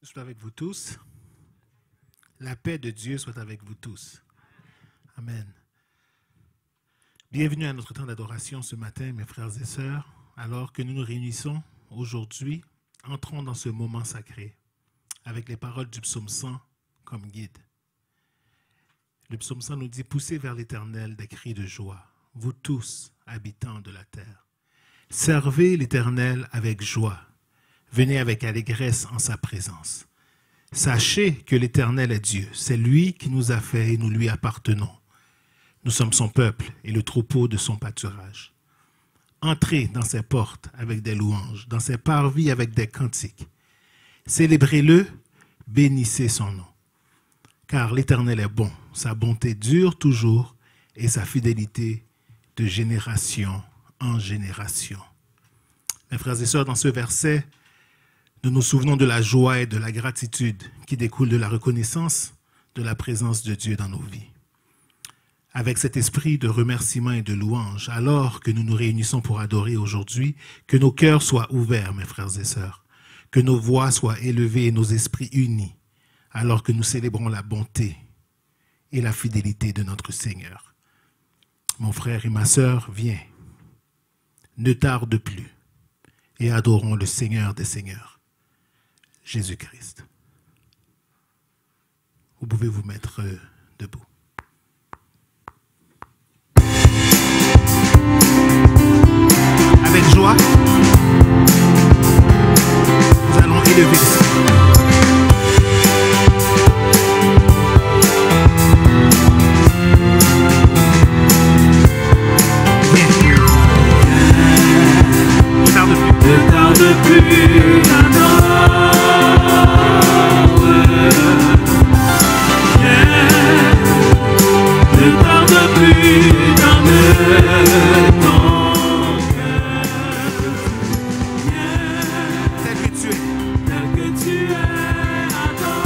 Soit avec vous tous. La paix de Dieu soit avec vous tous. Amen. Bienvenue à notre temps d'adoration ce matin, mes frères et sœurs. Alors que nous nous réunissons aujourd'hui, entrons dans ce moment sacré avec les paroles du psaume 100 comme guide. Le psaume 100 nous dit « Poussez vers l'Éternel des cris de joie, vous tous, habitants de la terre. Servez l'Éternel avec joie. Venez avec allégresse en sa présence. Sachez que l'Éternel est Dieu. C'est lui qui nous a fait et nous lui appartenons. Nous sommes son peuple et le troupeau de son pâturage. Entrez dans ses portes avec des louanges, dans ses parvis avec des cantiques. Célébrez-le, bénissez son nom. Car l'Éternel est bon, sa bonté dure toujours et sa fidélité de génération en génération. » Mes frères et sœurs, dans ce verset, nous nous souvenons de la joie et de la gratitude qui découlent de la reconnaissance de la présence de Dieu dans nos vies. Avec cet esprit de remerciement et de louange, alors que nous nous réunissons pour adorer aujourd'hui, que nos cœurs soient ouverts, mes frères et sœurs, que nos voix soient élevées et nos esprits unis, alors que nous célébrons la bonté et la fidélité de notre Seigneur. Mon frère et ma sœur, viens, ne tarde plus et adorons le Seigneur des Seigneurs, Jésus-Christ. Vous pouvez vous mettre debout. Avec joie, nous allons élever le Seigneur. Ne tarde plus, ne tarde plus dans le ton cœur. Tel que tu es, adore.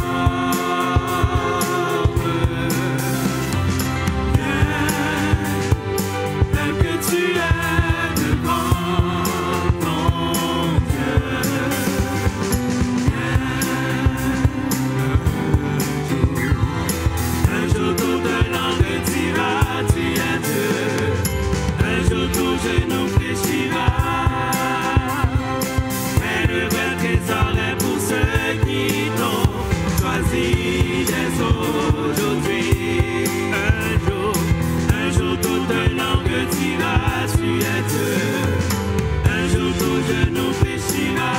Tel que tu es devant ton Dieu. Un jour toute langue dira tu es Dieu. Un jour tout genou fléchira. Mais le vrai trésor est pour ceux qui t'ont choisi dès aujourd'hui. Un jour toute langue dira tu es Dieu. Un jour tout genou fléchira.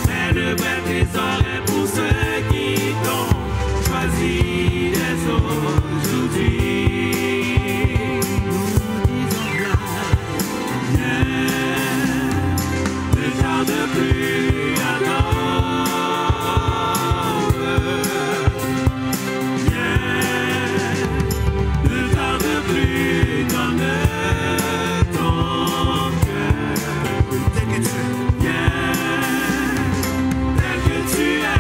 Mais le vrai trésor est pour ceux qui t'ont choisi dès aujourd'hui. Nous disons ne tarde plus, adore. Ne tarde plus, donne ton cœur. tel que tu es. Tel que tu es,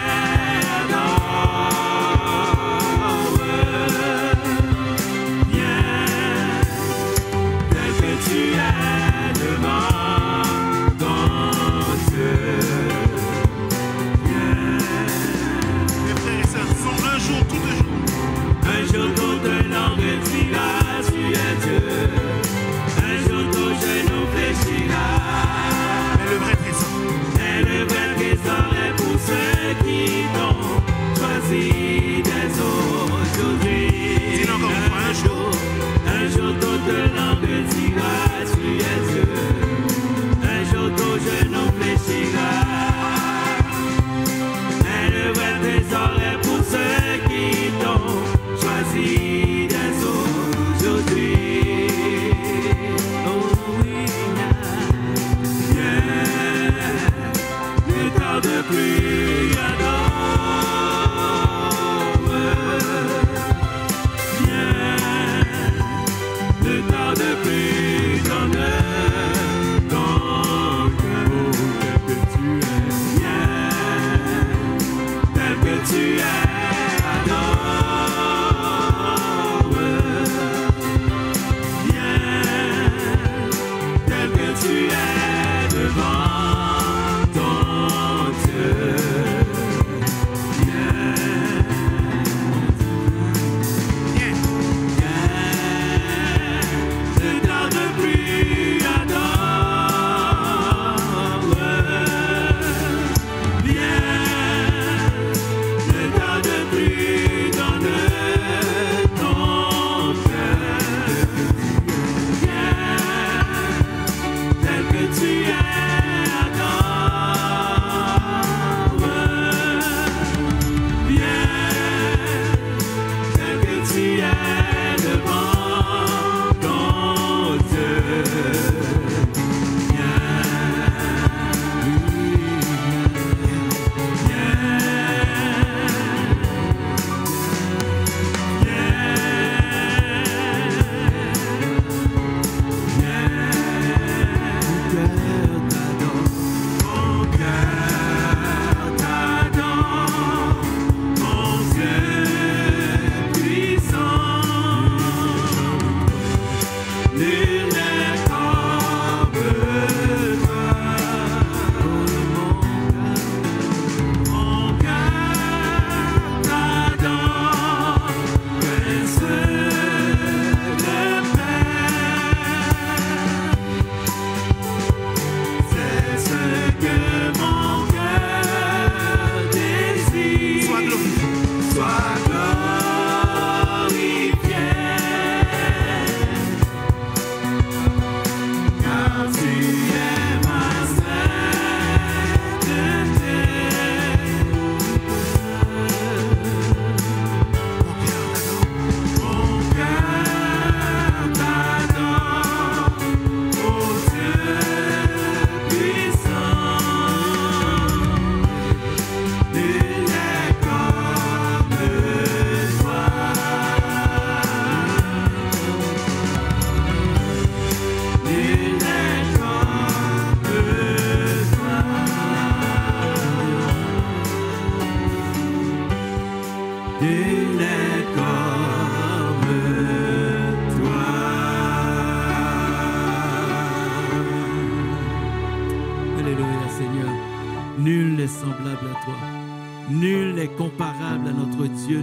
adore. Tel que tu es devant ton Dieu. Mes frères et sœurs, disons un jour, tout le jour. Un jour toute langue dira tu es Dieu. Un jour tout genou fléchira. Mais le vrai trésor, Et le vrai trésor est pour ceux qui t'ont choisi dès aujourd'hui. dis-le encore une fois, un jour, toute langue dira tu es Dieu. Un jour tout genou fléchira. Et le vrai trésor est pour ceux qui t'ont choisi dès aujourd'hui. Oh oui, ne tarde plus, adore. Ne tarde plus, donne ton cœur. Tel que tu es, adore. Tel que tu es devant ton Dieu.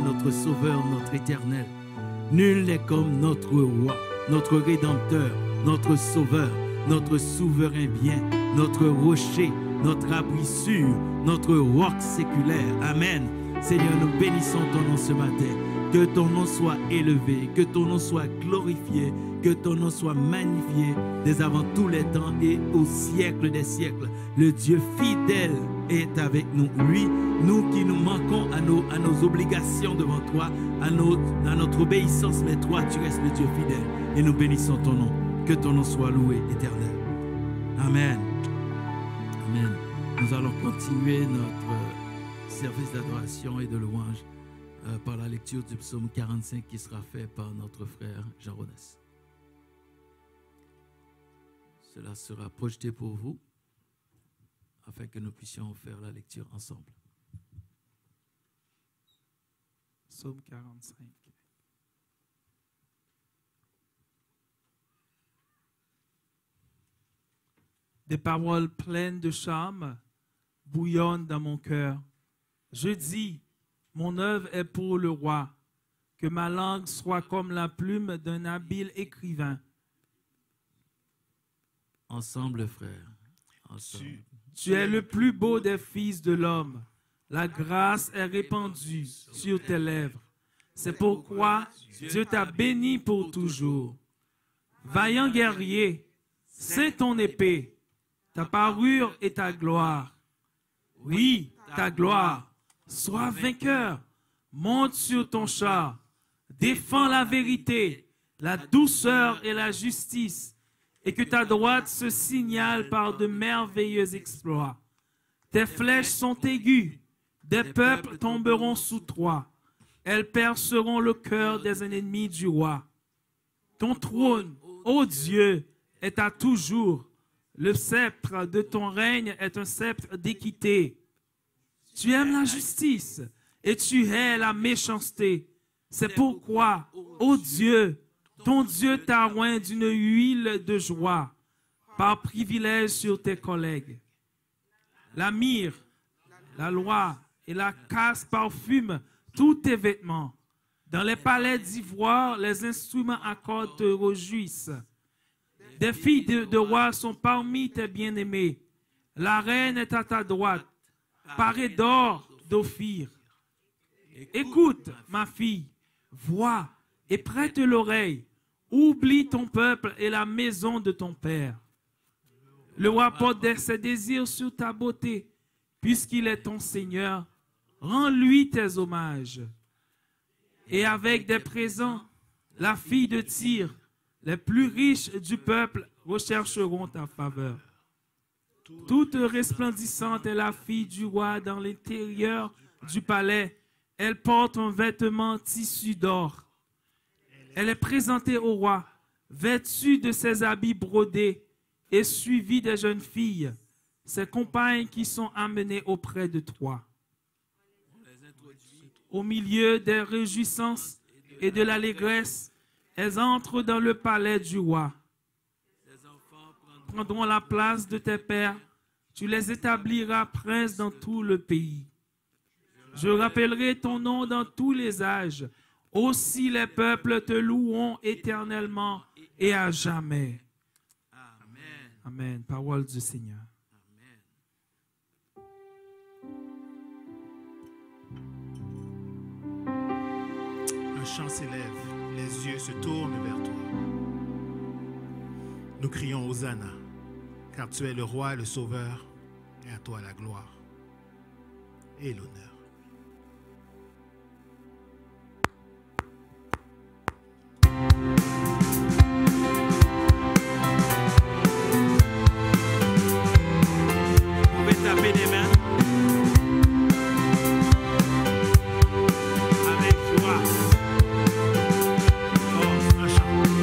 Notre Sauveur, notre Éternel. Nul n'est comme notre Roi, notre Rédempteur, notre Sauveur, notre souverain bien, notre rocher, notre abri sûr, notre roc séculaire. Amen. Seigneur, nous bénissons ton nom ce matin. Que ton nom soit élevé, que ton nom soit glorifié, que ton nom soit magnifié dès avant tous les temps et au siècle des siècles. Le Dieu fidèle est avec nous. Lui, nous qui nous manquons à nos obligations devant toi, à notre obéissance, mais toi, tu restes le Dieu fidèle. Et nous bénissons ton nom. Que ton nom soit loué, éternel. Amen. Amen. Nous allons continuer notre service d'adoration et de louange par la lecture du psaume 45 qui sera fait par notre frère Jean Rodès. Cela sera projeté pour vous afin que nous puissions faire la lecture ensemble. Psaume 45. Des paroles pleines de charme bouillonnent dans mon cœur. Je dis, mon œuvre est pour le roi, que ma langue soit comme la plume d'un habile écrivain. Ensemble, frères. Ensemble. Tu es le plus beau des fils de l'homme. La grâce est répandue sur tes lèvres. C'est pourquoi Dieu t'a béni pour toujours. Vaillant guerrier, c'est ton épée, ta parure et ta gloire. Oui, ta gloire. Sois vainqueur, monte sur ton char, défends la vérité, la douceur et la justice, et que ta droite se signale par de merveilleux exploits. Tes flèches sont aiguës, des peuples tomberont sous toi, elles perceront le cœur des ennemis du roi. Ton trône, ô Dieu, est à toujours, le sceptre de ton règne est un sceptre d'équité. Tu aimes la justice et tu hais la méchanceté. C'est pourquoi, ô Dieu, ton Dieu t'a oint d'une huile de joie, par privilège sur tes collègues. La myrrhe, la loi et la casse parfument tous tes vêtements. Dans les palais d'ivoire, les instruments à cordes te réjouissent. Des filles de roi sont parmi tes bien-aimés. La reine est à ta droite, parée d'or d'Ophir. Écoute, ma fille, vois et prête l'oreille. Oublie ton peuple et la maison de ton père. Le roi porte ses désirs sur ta beauté, puisqu'il est ton Seigneur. Rends-lui tes hommages. Et avec des présents, la fille de Tyr, les plus riches du peuple, rechercheront ta faveur. Toute resplendissante est la fille du roi dans l'intérieur du palais. Elle porte un vêtement tissu d'or. Elle est présentée au roi, vêtue de ses habits brodés et suivie des jeunes filles, ses compagnes qui sont amenées auprès de toi. Au milieu des réjouissances et de l'allégresse, elles entrent dans le palais du roi. prendront la place de tes pères. Tu les établiras princes dans tout le pays. Je rappellerai ton nom dans tous les âges. Aussi les peuples te loueront éternellement et à jamais. Amen. Amen. Parole du Seigneur. Un chant s'élève, les yeux se tournent vers toi. Nous crions Hosanna, car tu es le roi, le sauveur, et à toi la gloire et l'honneur. Vous pouvez taper des mains avec joie. Oh, un chant.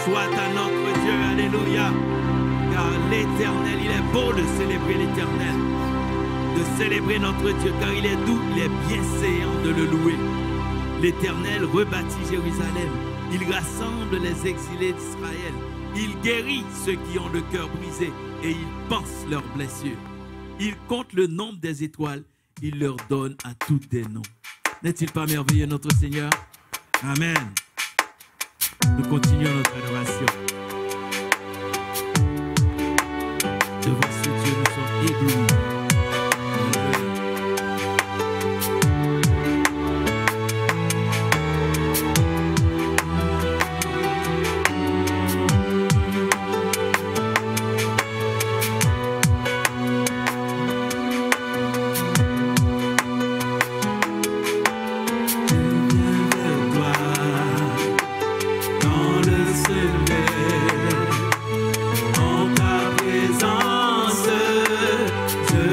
soit à notre Dieu, alléluia. Car l'Éternel, il est beau de célébrer l'Éternel, de célébrer notre Dieu, car il est doux, il est bienséant de le louer. L'Éternel rebâtit Jérusalem, il rassemble les exilés d'Israël, il guérit ceux qui ont le cœur brisé et il pense leurs blessures. Il compte le nombre des étoiles, il leur donne à toutes des noms. N'est-il pas merveilleux notre Seigneur? Amen. Nous continuons notre adoration. Devant ce Dieu, nous sommes éblouis. En ta présence, je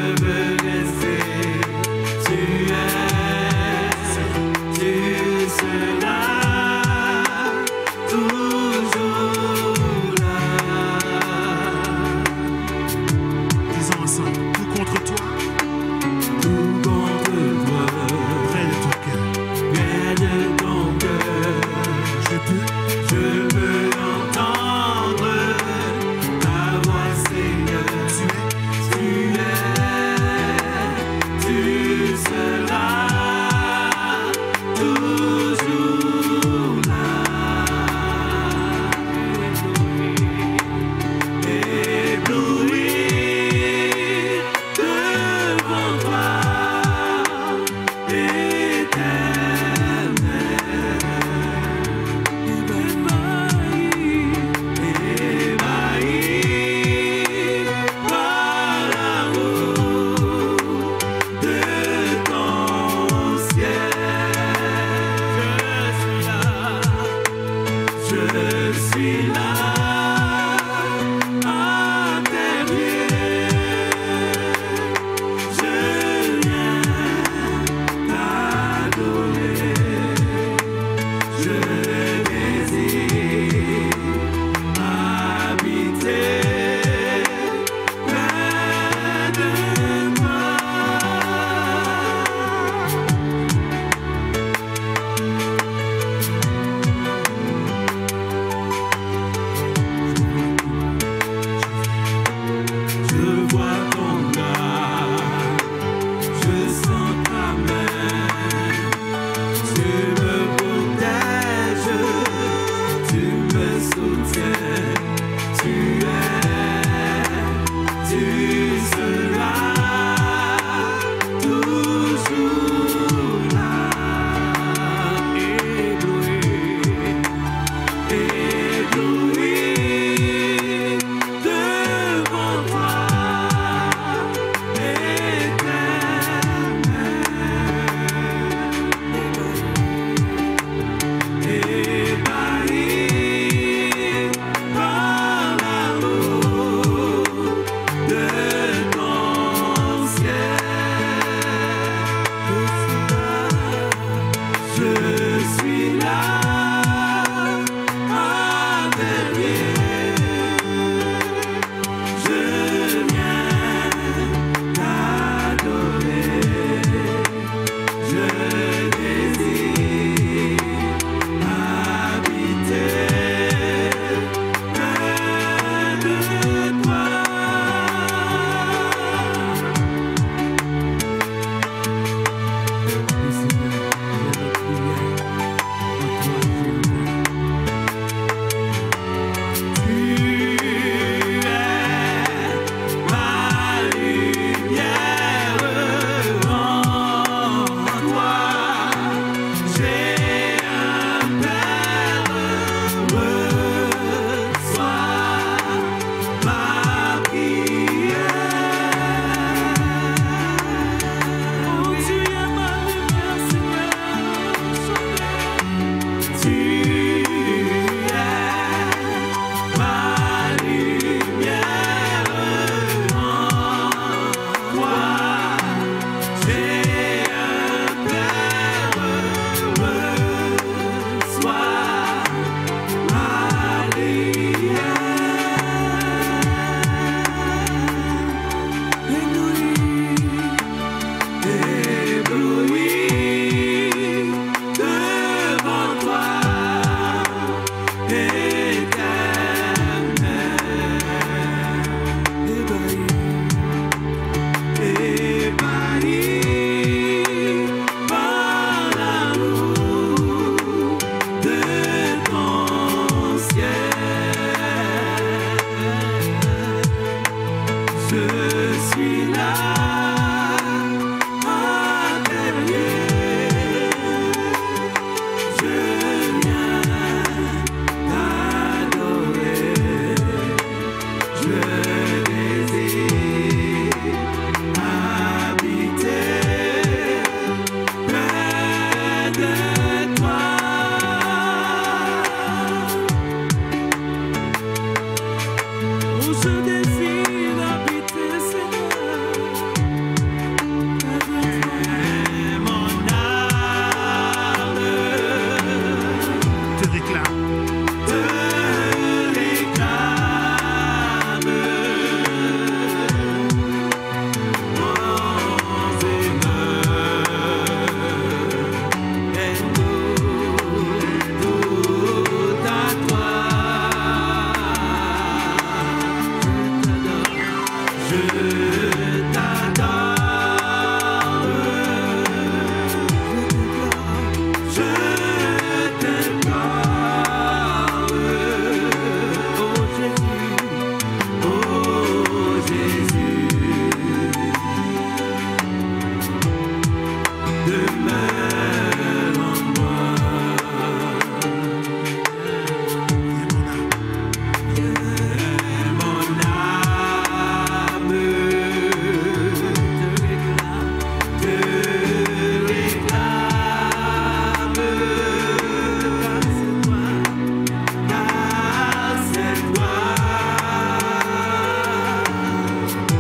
suis là à tes pieds. Je viens t'adorer. Je désire habiter près de toi. Oh, je désire habiter, Seigneur, près de toi. Mon âme Te réclame. te réclame. Mon bonheur est tout à toi. Je t'adore. Je t'implore. Oh Jésus, demeure en moi. Mon âme te réclame, car c'est toi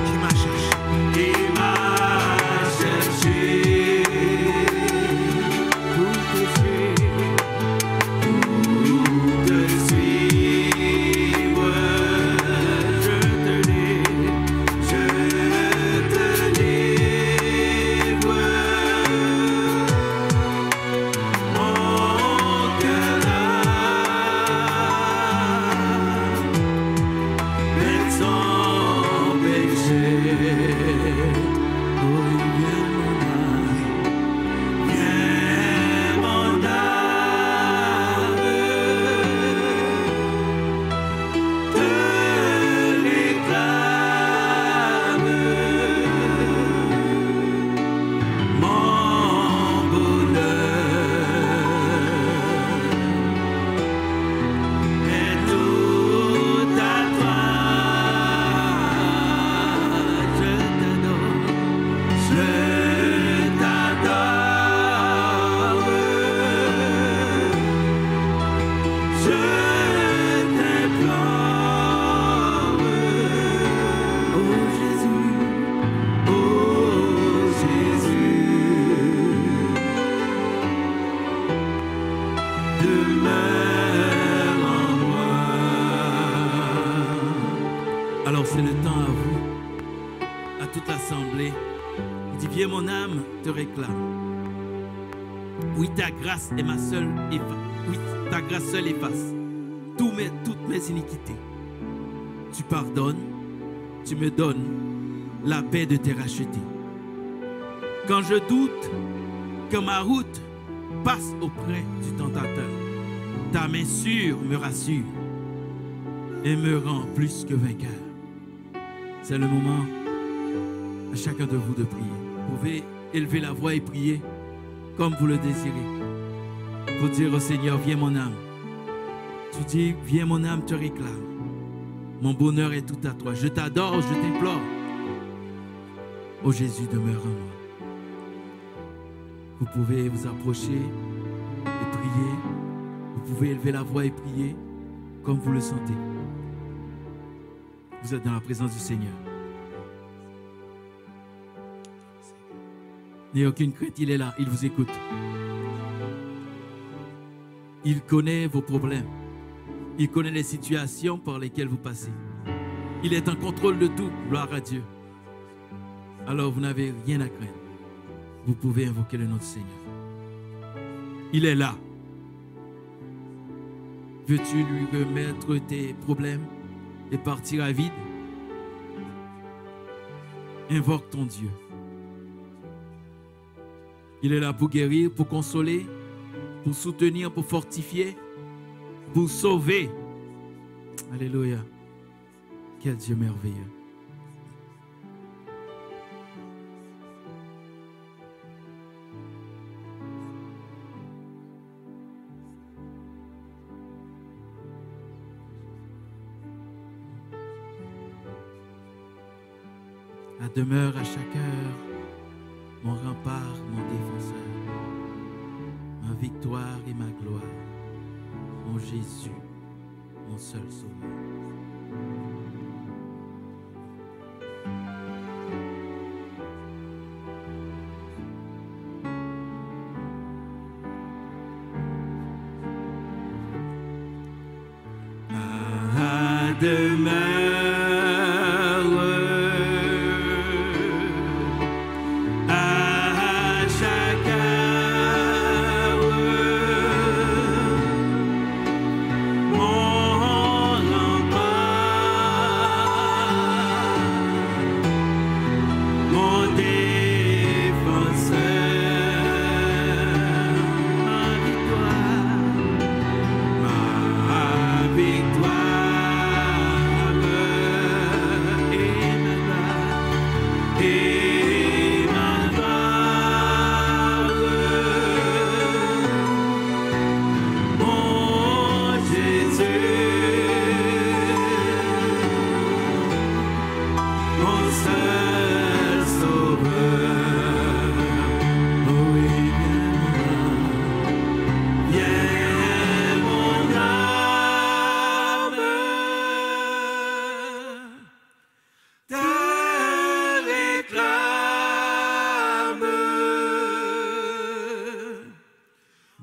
Qui m'a cherché. qui m'as cherché. Pour te suivre, je te livre. Mon cœur même sans péché. Oh, viens mon âme, te réclame. Mon bonheur est tout à toi. Je t'adore, je t'adore. Je t'implore. Oh Jésus, demeure en moi. Alors c'est le temps à vous, à toute l'assemblée. Il dit, viens mon âme, te réclame. Oui, ta grâce est ma seule efface. Oui, ta grâce seule efface toutes mes iniquités. Tu pardonnes, tu me donnes la paix de te racheter. Quand je doute que ma route passe auprès du tentateur, ta main sûre me rassure et me rend plus que vainqueur. C'est le moment à chacun de vous de prier. Vous pouvez élever la voix et prier comme vous le désirez. Pour dire au Seigneur, viens mon âme. Tu dis, viens mon âme, te réclame. Mon bonheur est tout à toi. Je t'adore, je t'implore. Ô Jésus, demeure en moi. Vous pouvez vous approcher et prier. Vous pouvez élever la voix et prier comme vous le sentez. Vous êtes dans la présence du Seigneur. N'ayez aucune crainte, il est là, il vous écoute. Il connaît vos problèmes. Il connaît les situations par lesquelles vous passez. Il est en contrôle de tout, gloire à Dieu. Alors vous n'avez rien à craindre. Vous pouvez invoquer le nom du Seigneur. Il est là. Veux-tu lui remettre tes problèmes et partir à vide? Invoque ton Dieu. Il est là pour guérir, pour consoler, pour soutenir, pour fortifier, pour sauver. Alléluia. Quel Dieu merveilleux. La demeure à chaque heure, mon rempart, mon défenseur, ma victoire et ma gloire, mon Jésus, mon seul sauveur. Demeure à chaque heure, mon rempart, mon défenseur, ma victoire.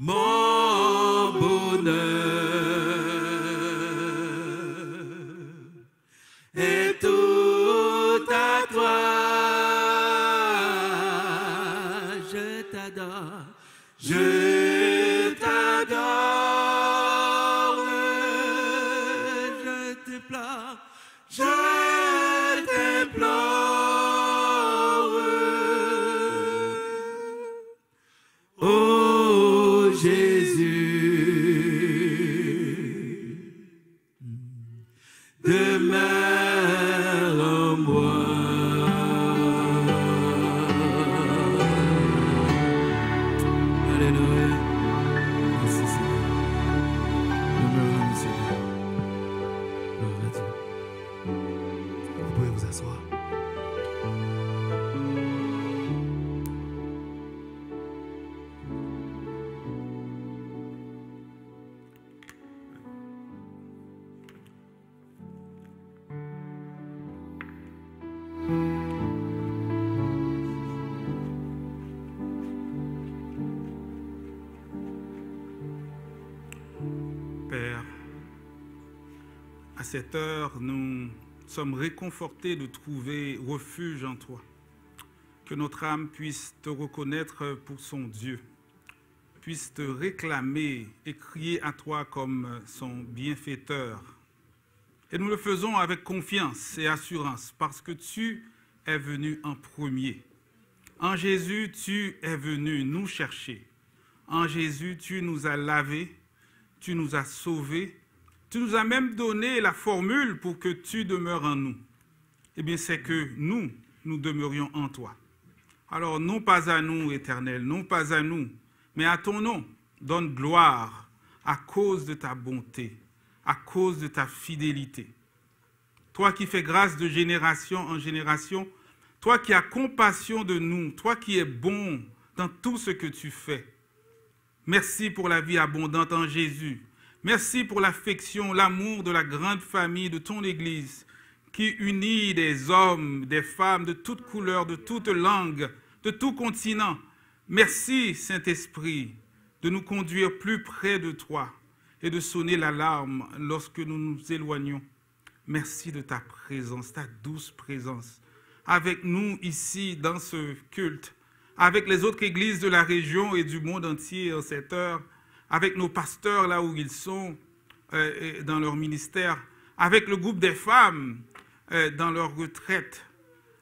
Mon bonheur est tout à toi. Je t'adore, je t'adore, je t'implore, je t'implore. Oh Jésus, demeure en moi. Alléluia. Merci Seigneur. Demeure en nous, Seigneur. Gloire à Dieu. Vous pouvez vous asseoir. Père, à cette heure, nous sommes réconfortés de trouver refuge en toi. Que notre âme puisse te reconnaître pour son Dieu, puisse te réclamer et crier à toi comme son bienfaiteur. Et nous le faisons avec confiance et assurance parce que tu es venu en premier. En Jésus, tu es venu nous chercher. En Jésus, tu nous as lavés, tu nous as sauvés, tu nous as même donné la formule pour que tu demeures en nous. Eh bien, c'est que nous demeurions en toi. Alors, non pas à nous, Éternel, non pas à nous, mais à ton nom, donne gloire à cause de ta bonté, à cause de ta fidélité. Toi qui fais grâce de génération en génération, toi qui as compassion de nous, toi qui es bon dans tout ce que tu fais. Merci pour la vie abondante en Jésus. Merci pour l'affection, l'amour de la grande famille de ton Église qui unit des hommes, des femmes de toutes couleurs, de toutes langues, de tout continent. Merci, Saint-Esprit, de nous conduire plus près de toi et de sonner l'alarme lorsque nous nous éloignons. Merci de ta présence, ta douce présence, avec nous ici dans ce culte, avec les autres églises de la région et du monde entier en cette heure, avec nos pasteurs là où ils sont dans leur ministère, avec le groupe des femmes dans leur retraite,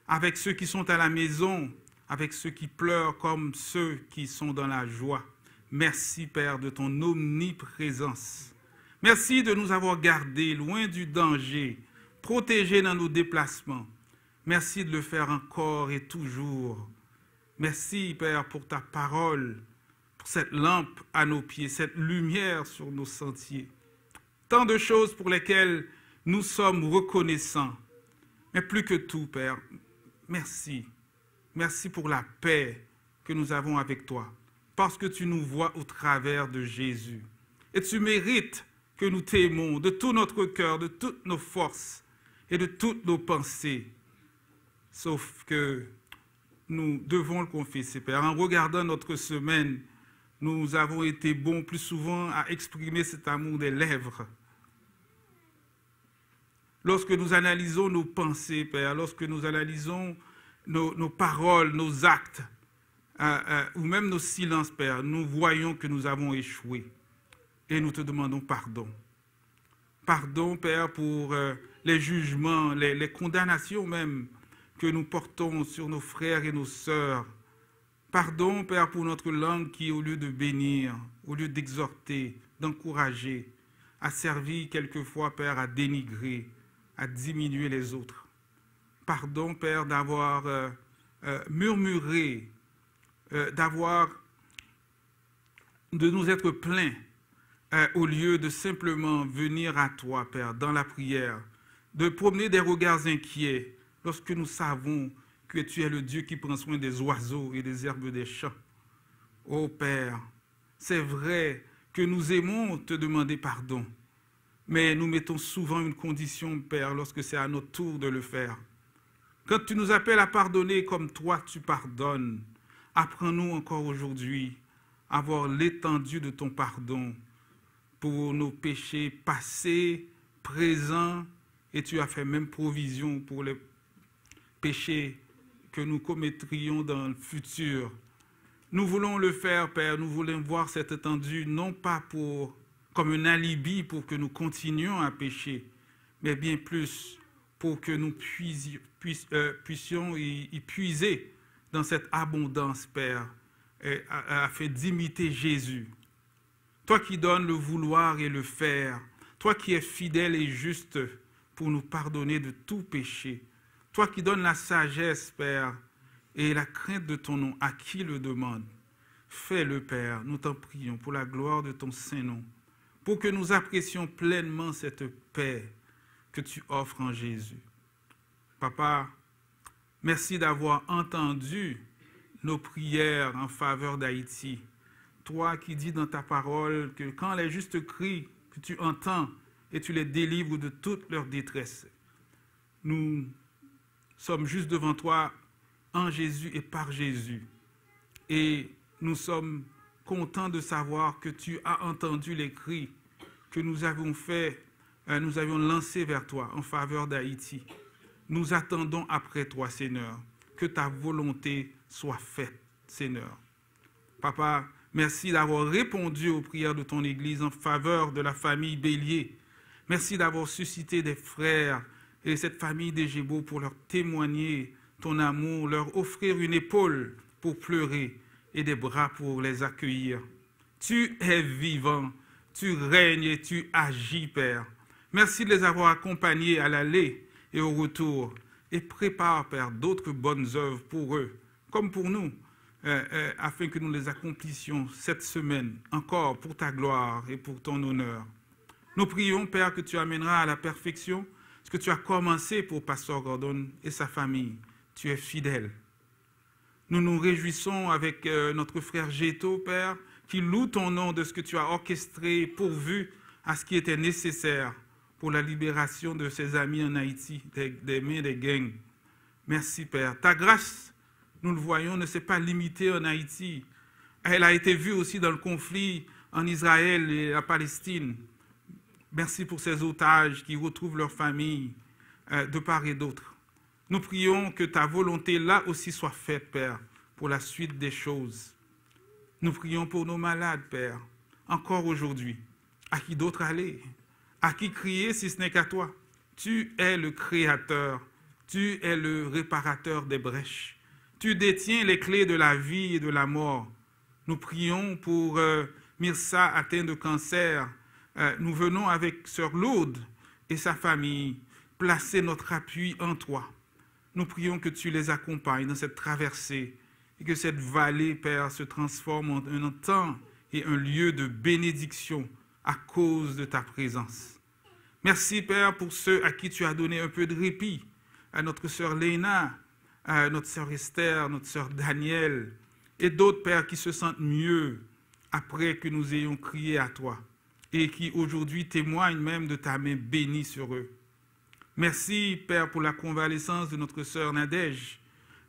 avec ceux qui sont à la maison, avec ceux qui pleurent comme ceux qui sont dans la joie. Merci Père de ton omniprésence. Merci de nous avoir gardés loin du danger, protégés dans nos déplacements. Merci de le faire encore et toujours. Merci Père pour ta parole, pour cette lampe à nos pieds, cette lumière sur nos sentiers. Tant de choses pour lesquelles nous sommes reconnaissants. Mais plus que tout, Père, merci. Merci pour la paix que nous avons avec toi, parce que tu nous vois au travers de Jésus. Et tu mérites que nous t'aimons de tout notre cœur, de toutes nos forces et de toutes nos pensées. Sauf que nous devons le confesser, Père. En regardant notre semaine, nous avons été bons plus souvent à exprimer cet amour des lèvres. Lorsque nous analysons nos pensées, Père, lorsque nous analysons nos paroles, nos actes, ou même nos silences, Père, nous voyons que nous avons échoué. Et nous te demandons pardon. Pardon, Père, pour les jugements, les condamnations même que nous portons sur nos frères et nos sœurs. Pardon, Père, pour notre langue qui, au lieu de bénir, au lieu d'exhorter, d'encourager, a servi quelquefois, Père, à dénigrer, à diminuer les autres. Pardon, Père, d'avoir murmuré, de nous être plaints, au lieu de simplement venir à toi, Père, dans la prière, de promener des regards inquiets, lorsque nous savons que tu es le Dieu qui prend soin des oiseaux et des herbes des champs. Ô Père, c'est vrai que nous aimons te demander pardon, mais nous mettons souvent une condition, Père, lorsque c'est à notre tour de le faire. Quand tu nous appelles à pardonner comme toi tu pardonnes, apprends-nous encore aujourd'hui à voir l'étendue de ton pardon pour nos péchés passés, présents, et tu as fait même provision pour les péchés que nous commettrions dans le futur. Nous voulons le faire, Père, nous voulons voir cette étendue, non pas comme un alibi pour que nous continuions à pécher, mais bien plus pour que nous puissions y puiser dans cette abondance, Père, afin d'imiter Jésus. Toi qui donnes le vouloir et le faire, toi qui es fidèle et juste pour nous pardonner de tout péché, toi qui donnes la sagesse, Père, et la crainte de ton nom à qui le demande, fais-le, Père, nous t'en prions, pour la gloire de ton Saint-Nom, pour que nous apprécions pleinement cette paix que tu offres en Jésus. Papa, merci d'avoir entendu nos prières en faveur d'Haïti. Toi qui dis dans ta parole que quand les justes crient, que tu entends et tu les délivres de toute leur détresse. Nous sommes juste devant toi en Jésus et par Jésus. Et nous sommes contents de savoir que tu as entendu les cris que nous avions lancés vers toi en faveur d'Haïti. Nous attendons après toi, Seigneur, que ta volonté soit faite, Seigneur. Papa, merci d'avoir répondu aux prières de ton Église en faveur de la famille Bélier. Merci d'avoir suscité des frères et cette famille des Gébeaux pour leur témoigner ton amour, leur offrir une épaule pour pleurer et des bras pour les accueillir. Tu es vivant, tu règnes et tu agis, Père. Merci de les avoir accompagnés à l'aller et au retour. Et prépare, Père, d'autres bonnes œuvres pour eux, comme pour nous, afin que nous les accomplissions cette semaine, encore pour ta gloire et pour ton honneur. Nous prions, Père, que tu amèneras à la perfection ce que tu as commencé pour Pasteur Gordon et sa famille. Tu es fidèle. Nous nous réjouissons avec notre frère Géto, Père, qui loue ton nom de ce que tu as orchestré, pourvu à ce qui était nécessaire pour la libération de ses amis en Haïti, des mains des gangs. Merci, Père. Ta grâce, nous le voyons, ne s'est pas limitée en Haïti. Elle a été vue aussi dans le conflit en Israël et la Palestine. Merci pour ces otages qui retrouvent leur famille de part et d'autre. Nous prions que ta volonté là aussi soit faite, Père, pour la suite des choses. Nous prions pour nos malades, Père, encore aujourd'hui. À qui d'autre aller? À qui crier si ce n'est qu'à toi? Tu es le Créateur, tu es le réparateur des brèches. Tu détiens les clés de la vie et de la mort. Nous prions pour Myrsa atteint de cancer. Nous venons avec Sœur Lourdes et sa famille placer notre appui en toi. Nous prions que tu les accompagnes dans cette traversée et que cette vallée, Père, se transforme en un temps et un lieu de bénédiction à cause de ta présence. Merci, Père, pour ceux à qui tu as donné un peu de répit, à notre sœur Léna, notre sœur Esther, notre sœur Daniel, et d'autres, Père, qui se sentent mieux après que nous ayons crié à toi, et qui aujourd'hui témoignent même de ta main bénie sur eux. Merci, Père, pour la convalescence de notre sœur Nadège.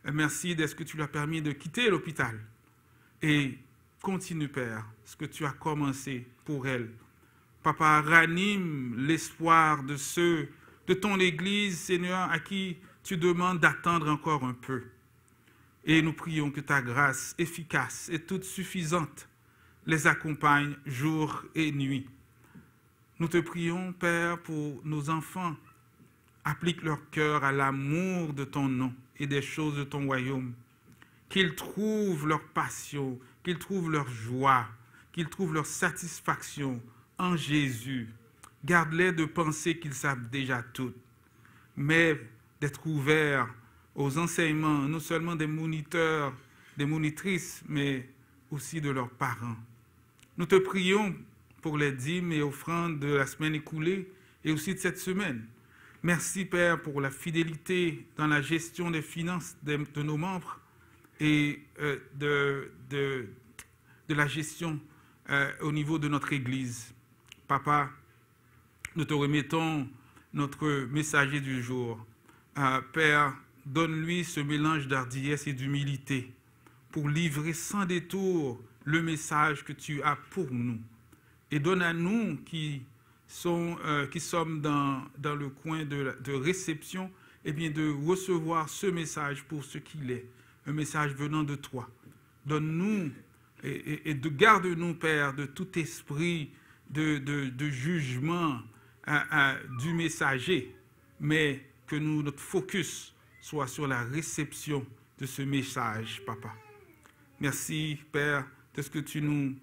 Merci de ce que tu lui as permis de quitter l'hôpital. Et continue, Père, ce que tu as commencé pour elle. Papa, ranime l'espoir de ceux de ton Église, Seigneur, à qui tu demandes d'attendre encore un peu. Et nous prions que ta grâce efficace et toute suffisante les accompagne jour et nuit. Nous te prions, Père, pour nos enfants. Applique leur cœur à l'amour de ton nom et des choses de ton royaume. Qu'ils trouvent leur passion, qu'ils trouvent leur joie, qu'ils trouvent leur satisfaction en Jésus. Garde-les de penser qu'ils savent déjà tout, mais d'être ouverts aux enseignements, non seulement des moniteurs, des monitrices, mais aussi de leurs parents. Nous te prions pour les dîmes et offrandes de la semaine écoulée et aussi de cette semaine. Merci, Père, pour la fidélité dans la gestion des finances de nos membres et de la gestion au niveau de notre Église. Papa, nous te remettons notre messager du jour. Père, donne-lui ce mélange d'hardiesse et d'humilité pour livrer sans détour le message que tu as pour nous. Et donne à nous qui sommes dans le coin de réception, eh bien de recevoir ce message pour ce qu'il est, un message venant de toi. Donne-nous et garde-nous, Père, de tout esprit de jugement du messager, mais que notre focus soit sur la réception de ce message, Papa. Merci, Père, de ce que tu nous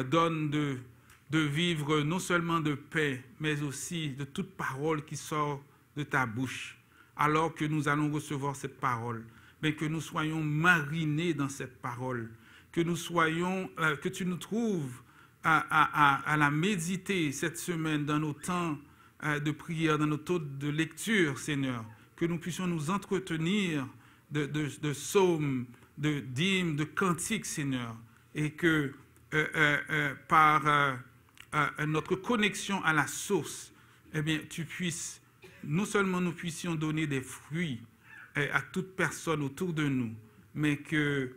donnes de vivre non seulement de paix, mais aussi de toute parole qui sort de ta bouche, alors que nous allons recevoir cette parole, mais que nous soyons marinés dans cette parole, que tu nous trouves à la méditer cette semaine dans nos temps de prière, dans nos temps de lecture, Seigneur, que nous puissions nous entretenir de psaumes, de dîmes, de cantiques, Seigneur, et que par notre connexion à la source, eh bien, tu puisses, non seulement nous puissions donner des fruits à toute personne autour de nous, mais que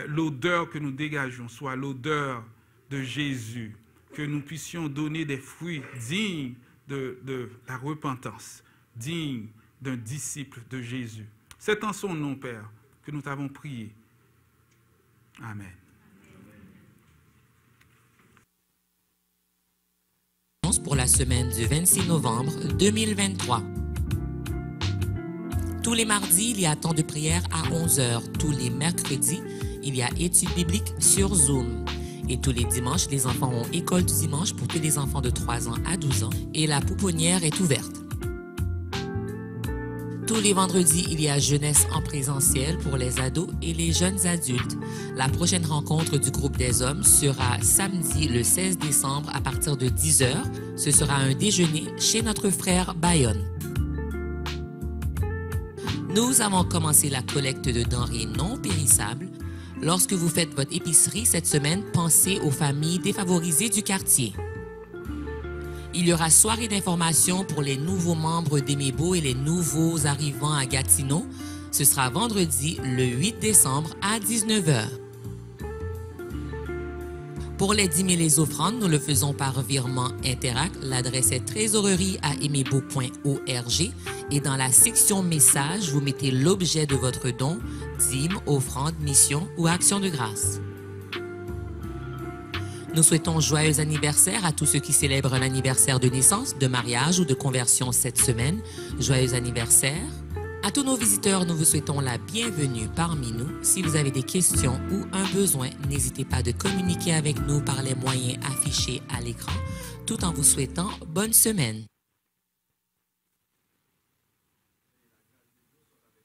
l'odeur que nous dégageons soit l'odeur de Jésus, que nous puissions donner des fruits dignes de la repentance, dignes d'un disciple de Jésus. C'est en son nom, Père, que nous t'avons prié. Amen. Pour la semaine du 26 novembre 2023. Tous les mardis, il y a temps de prière à 11h. Tous les mercredis, il y a études bibliques sur Zoom. Et tous les dimanches, les enfants ont école du dimanche pour tous les enfants de 3 ans à 12 ans. Et la pouponnière est ouverte. Tous les vendredis, il y a jeunesse en présentiel pour les ados et les jeunes adultes. La prochaine rencontre du groupe des hommes sera samedi le 16 décembre à partir de 10h. Ce sera un déjeuner chez notre frère Bayonne. Nous avons commencé la collecte de denrées non périssables. Lorsque vous faites votre épicerie cette semaine, pensez aux familles défavorisées du quartier. Il y aura soirée d'information pour les nouveaux membres d'Emebo et les nouveaux arrivants à Gatineau. Ce sera vendredi le 8 décembre à 19h. Pour les dîmes et les offrandes, nous le faisons par virement Interac. L'adresse est trésorerie@emebo.org et dans la section message, vous mettez l'objet de votre don, dîme, offrande, mission ou action de grâce. Nous souhaitons joyeux anniversaire à tous ceux qui célèbrent un anniversaire de naissance, de mariage ou de conversion cette semaine. Joyeux anniversaire. À tous nos visiteurs, nous vous souhaitons la bienvenue parmi nous. Si vous avez des questions ou un besoin, n'hésitez pas de communiquer avec nous par les moyens affichés à l'écran, tout en vous souhaitant bonne semaine.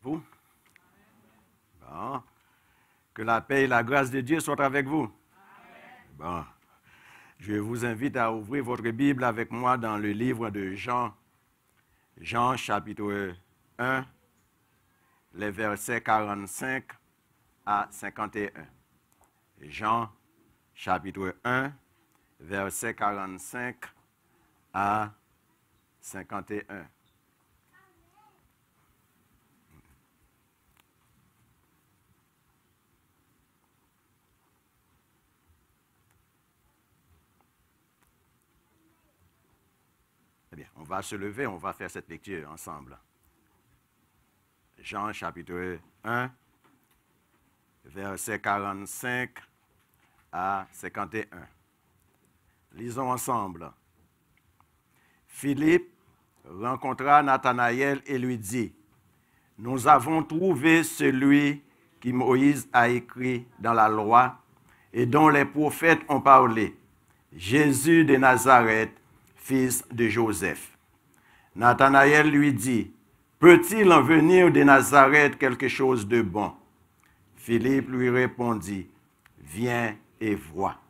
Vous? Bon. Que la paix et la grâce de Dieu soient avec vous. Bon. Je vous invite à ouvrir votre Bible avec moi dans le livre de Jean. Jean chapitre 1, les versets 45 à 51. Jean, chapitre 1, versets 45 à 51. Eh bien, on va se lever, on va faire cette lecture ensemble. Jean chapitre 1, versets 45 à 51. Lisons ensemble. Philippe rencontra Nathanaël et lui dit, « Nous avons trouvé celui qui Moïse a écrit dans la loi et dont les prophètes ont parlé, Jésus de Nazareth, fils de Joseph. » Nathanaël lui dit, « Peut-il en venir de Nazareth quelque chose de bon? » Philippe lui répondit, « Viens et vois. »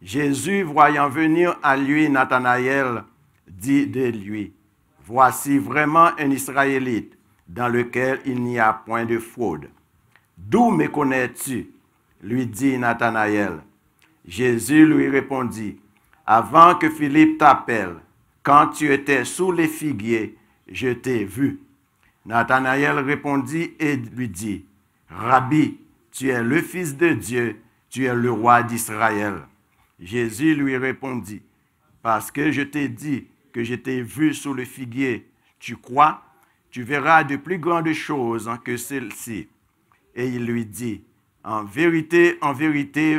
Jésus, voyant venir à lui Nathanaël, dit de lui, « Voici vraiment un Israélite, dans lequel il n'y a point de fraude. » « D'où me connais-tu? » lui dit Nathanaël. Jésus lui répondit, « Avant que Philippe t'appelle, quand tu étais sous les figuiers, je t'ai vu. » Nathanaël répondit et lui dit, « Rabbi, tu es le Fils de Dieu, tu es le roi d'Israël. » Jésus lui répondit, « Parce que je t'ai dit que je t'ai vu sous le figuier, tu crois? Tu verras de plus grandes choses que celles-ci. » Et il lui dit, « En vérité,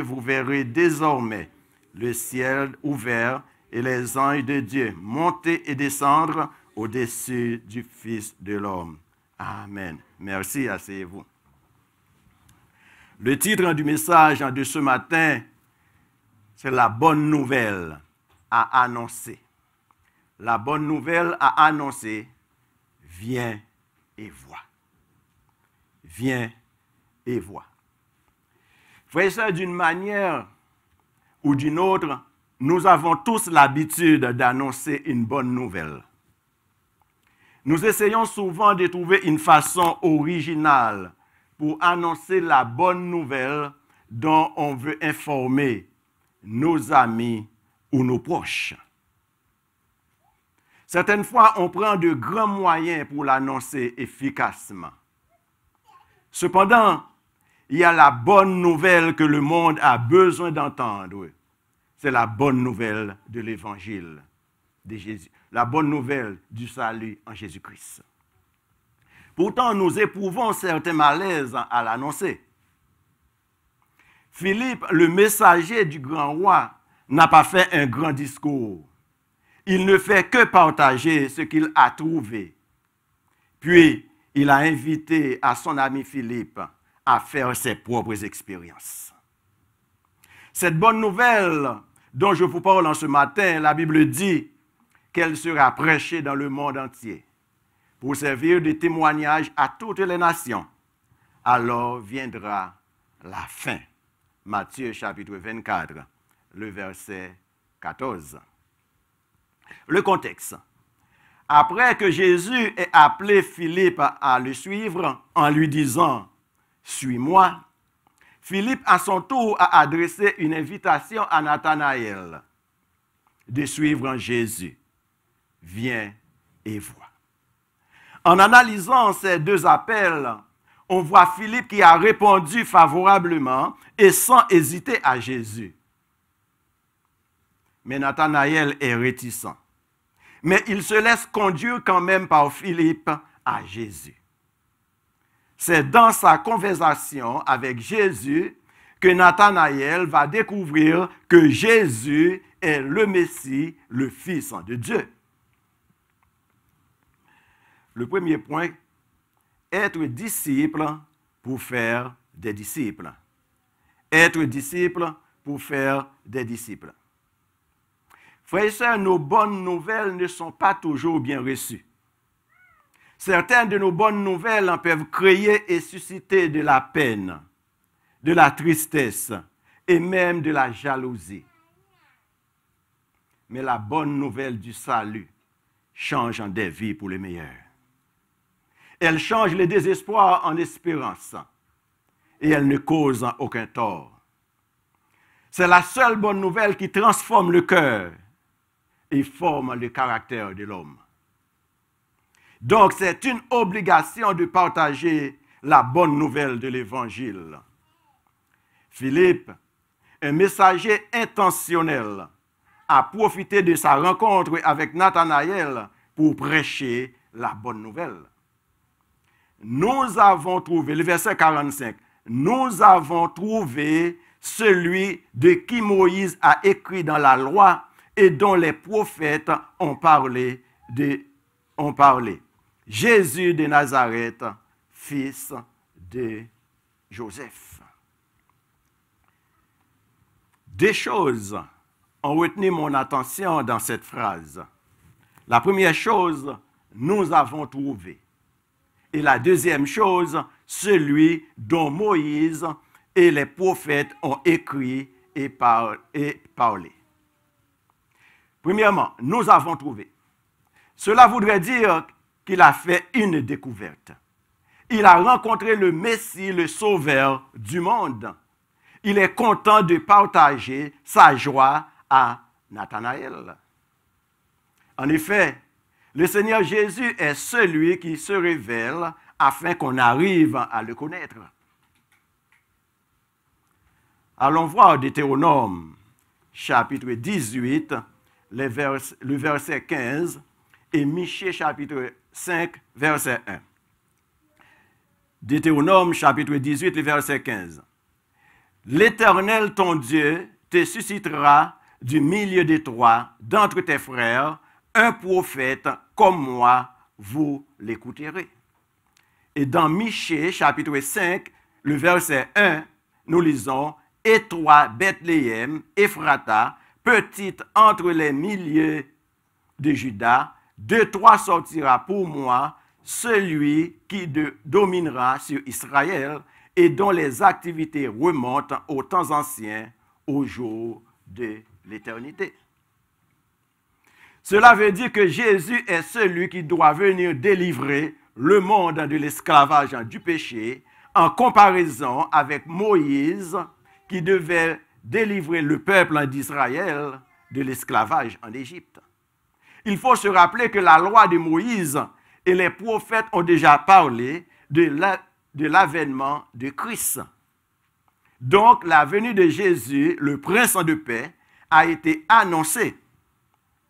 vous verrez désormais le ciel ouvert et les anges de Dieu monter et descendre au-dessus du Fils de l'homme. » Amen. Merci, asseyez-vous. Le titre du message de ce matin, c'est la bonne nouvelle à annoncer. La bonne nouvelle à annoncer, viens et vois. Viens et vois. Frères et sœurs, d'une manière ou d'une autre, nous avons tous l'habitude d'annoncer une bonne nouvelle. Nous essayons souvent de trouver une façon originale pour annoncer la bonne nouvelle dont on veut informer nos amis ou nos proches. Certaines fois, on prend de grands moyens pour l'annoncer efficacement. Cependant, il y a la bonne nouvelle que le monde a besoin d'entendre. C'est la bonne nouvelle de l'évangile de Jésus, la bonne nouvelle du salut en Jésus-Christ. Pourtant, nous éprouvons certains malaises à l'annoncer. Philippe, le messager du grand roi, n'a pas fait un grand discours. Il ne fait que partager ce qu'il a trouvé. Puis, il a invité à son ami Philippe à faire ses propres expériences. Cette bonne nouvelle dont je vous parle en ce matin, la Bible dit qu'elle sera prêchée dans le monde entier pour servir de témoignage à toutes les nations. Alors viendra la fin. Matthieu chapitre 24, le verset 14. Le contexte. Après que Jésus ait appelé Philippe à le suivre en lui disant « Suis-moi », Philippe à son tour a adressé une invitation à Nathanaël de suivre Jésus. Viens et vois. En analysant ces deux appels, on voit Philippe qui a répondu favorablement et sans hésiter à Jésus. Mais Nathanaël est réticent. Mais il se laisse conduire quand même par Philippe à Jésus. C'est dans sa conversation avec Jésus que Nathanaël va découvrir que Jésus est le Messie, le Fils de Dieu. Le premier point, être disciple pour faire des disciples. Être disciple pour faire des disciples. Frères et sœurs, nos bonnes nouvelles ne sont pas toujours bien reçues. Certaines de nos bonnes nouvelles peuvent créer et susciter de la peine, de la tristesse et même de la jalousie. Mais la bonne nouvelle du salut change des vies pour le meilleur. Elle change le désespoir en espérance et elle ne cause aucun tort. C'est la seule bonne nouvelle qui transforme le cœur et forme le caractère de l'homme. Donc, c'est une obligation de partager la bonne nouvelle de l'Évangile. Philippe, un messager intentionnel, a profité de sa rencontre avec Nathanaël pour prêcher la bonne nouvelle. Nous avons trouvé, le verset 45, nous avons trouvé celui de qui Moïse a écrit dans la loi et dont les prophètes ont parlé. Jésus de Nazareth, fils de Joseph. Deux choses ont retenu mon attention dans cette phrase. La première chose, nous avons trouvé. Et la deuxième chose, celui dont Moïse et les prophètes ont écrit et parlé. Premièrement, nous avons trouvé. Cela voudrait dire qu'il a fait une découverte. Il a rencontré le Messie, le Sauveur du monde. Il est content de partager sa joie à Nathanaël. En effet, le Seigneur Jésus est celui qui se révèle afin qu'on arrive à le connaître. Allons voir Deutéronome, chapitre 18, le verset 15, et Michée, chapitre 5, verset 1. Deutéronome, chapitre 18, le verset 15. L'Éternel, ton Dieu, te suscitera du milieu de toi, d'entre tes frères, un prophète comme moi, vous l'écouterez. Et dans Michée, chapitre 5, le verset 1, nous lisons « Et toi, Bethléem, Ephrata, petite entre les milieux de Juda, de toi sortira pour moi celui qui dominera sur Israël et dont les activités remontent aux temps anciens, au jour de l'éternité. » Cela veut dire que Jésus est celui qui doit venir délivrer le monde de l'esclavage du péché, en comparaison avec Moïse qui devait délivrer le peuple d'Israël de l'esclavage en Égypte. Il faut se rappeler que la loi de Moïse et les prophètes ont déjà parlé de l'avènement de Christ. Donc, la venue de Jésus, le prince de paix, a été annoncée.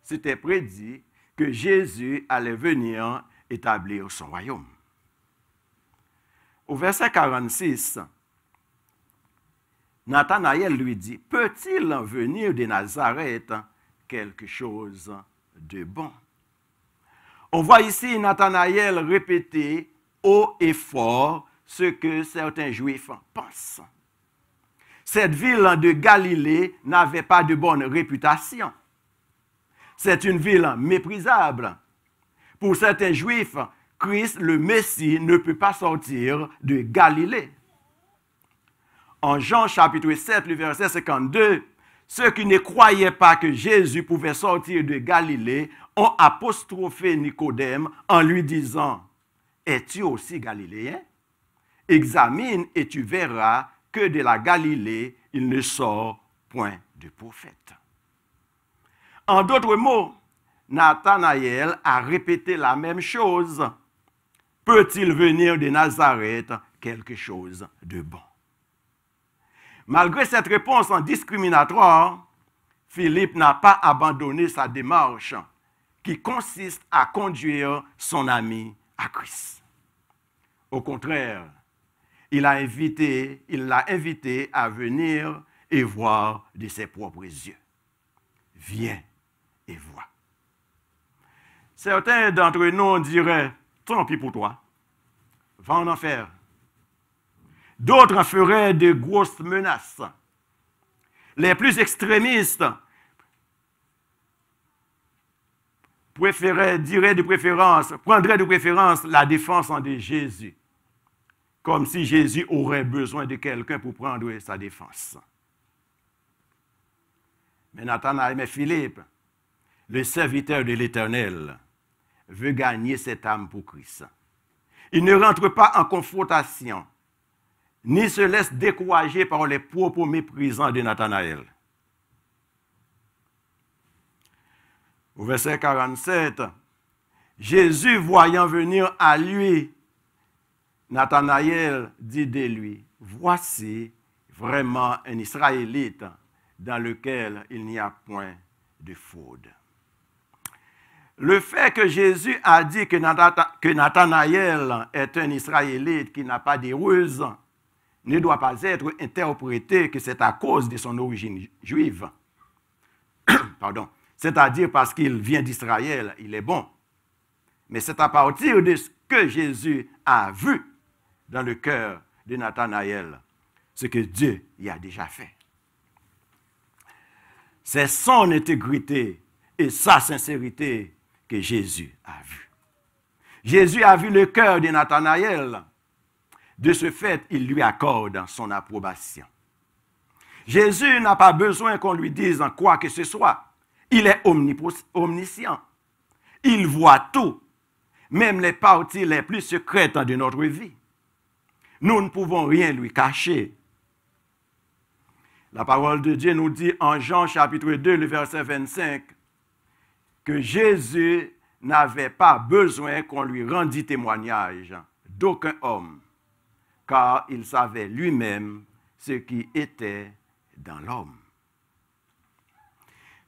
C'était prédit que Jésus allait venir établir son royaume. Au verset 46, Nathanaël lui dit, « Peut-il venir de Nazareth quelque chose de bon? » On voit ici Nathanaël répéter haut et fort ce que certains Juifs pensent. Cette ville de Galilée n'avait pas de bonne réputation. C'est une ville méprisable. Pour certains Juifs, Christ, le Messie, ne peut pas sortir de Galilée. En Jean chapitre 7, le verset 52, ceux qui ne croyaient pas que Jésus pouvait sortir de Galilée ont apostrophé Nicodème en lui disant, « Es-tu aussi galiléen? Examine et tu verras que de la Galilée, il ne sort point de prophète. » En d'autres mots, Nathanaël a répété la même chose. Peut-il venir de Nazareth quelque chose de bon? Malgré cette réponse en discriminatoire, Philippe n'a pas abandonné sa démarche qui consiste à conduire son ami à Christ. Au contraire, il l'a invité à venir et voir de ses propres yeux. Viens et vois. Certains d'entre nous diraient, tant pis pour toi, va en enfer. D'autres en feraient de grosses menaces. Les plus extrémistes prendraient de préférence la défense de Jésus, comme si Jésus aurait besoin de quelqu'un pour prendre sa défense. Mais Philippe, le serviteur de l'Éternel, veut gagner cette âme pour Christ. Il ne rentre pas en confrontation, ni se laisse décourager par les propos méprisants de Nathanaël. Au verset 47, Jésus, voyant venir à lui, Nathanaël dit de lui, « Voici vraiment un Israélite dans lequel il n'y a point de fraude. » Le fait que Jésus a dit que Nathanaël est un Israélite qui n'a pas de ruse ne doit pas être interprété que c'est à cause de son origine juive. Pardon. C'est-à-dire parce qu'il vient d'Israël, il est bon. Mais c'est à partir de ce que Jésus a vu dans le cœur de Nathanaël, ce que Dieu y a déjà fait. C'est son intégrité et sa sincérité que Jésus a vu. Jésus a vu le cœur de Nathanaël. De ce fait, il lui accorde son approbation. Jésus n'a pas besoin qu'on lui dise en quoi que ce soit. Il est omniscient. Il voit tout, même les parties les plus secrètes de notre vie. Nous ne pouvons rien lui cacher. La parole de Dieu nous dit en Jean chapitre 2, le verset 25, que Jésus n'avait pas besoin qu'on lui rendît témoignage d'aucun homme, car il savait lui-même ce qui était dans l'homme.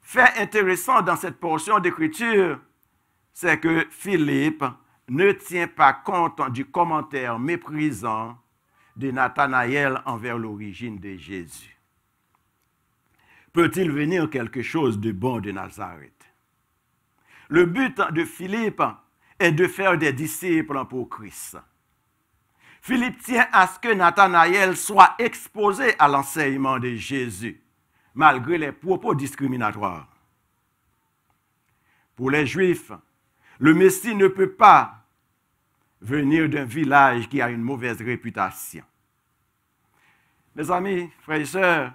Fait intéressant dans cette portion d'écriture, c'est que Philippe ne tient pas compte du commentaire méprisant de Nathanaël envers l'origine de Jésus. Peut-il venir quelque chose de bon de Nazareth? Le but de Philippe est de faire des disciples pour Christ. Philippe tient à ce que Nathanaël soit exposé à l'enseignement de Jésus, malgré les propos discriminatoires. Pour les Juifs, le Messie ne peut pas venir d'un village qui a une mauvaise réputation. Mes amis, frères et sœurs,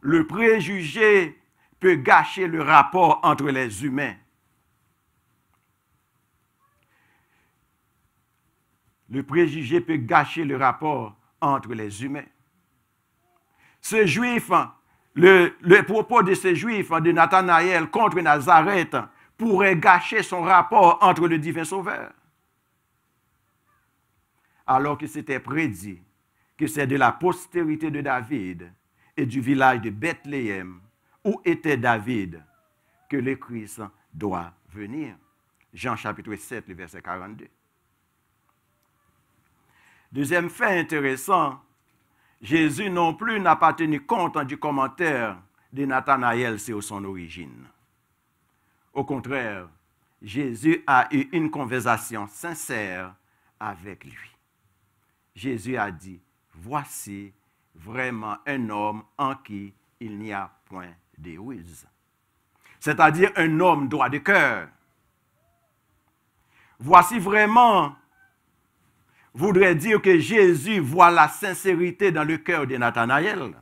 le préjugé peut gâcher le rapport entre les humains. Le préjugé peut gâcher le rapport entre les humains. Ce juif, le propos de ce juif, de Nathanaël contre Nazareth, pourrait gâcher son rapport entre le divin Sauveur. Alors que c'était prédit que c'est de la postérité de David et du village de Bethléem, où était David, que le Christ doit venir. Jean chapitre 7, le verset 42. Deuxième fait intéressant, Jésus non plus n'a pas tenu compte du commentaire de Nathanaël sur son origine. Au contraire, Jésus a eu une conversation sincère avec lui. Jésus a dit, « Voici vraiment un homme en qui il n'y a point de ruse. » C'est-à-dire un homme droit de cœur. Voici vraiment voudrait dire que Jésus voit la sincérité dans le cœur de Nathanaël.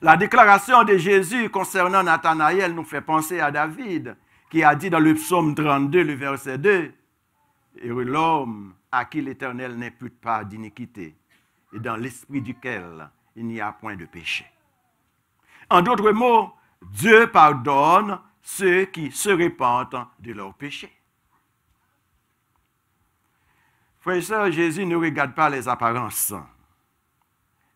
La déclaration de Jésus concernant Nathanaël nous fait penser à David, qui a dit dans le psaume 32, le verset 2, « Heureux l'homme à qui l'Éternel n'impute pas d'iniquité, et dans l'esprit duquel il n'y a point de péché. » En d'autres mots, Dieu pardonne ceux qui se repentent de leurs péchés. Frères et sœurs, Jésus ne regarde pas les apparences.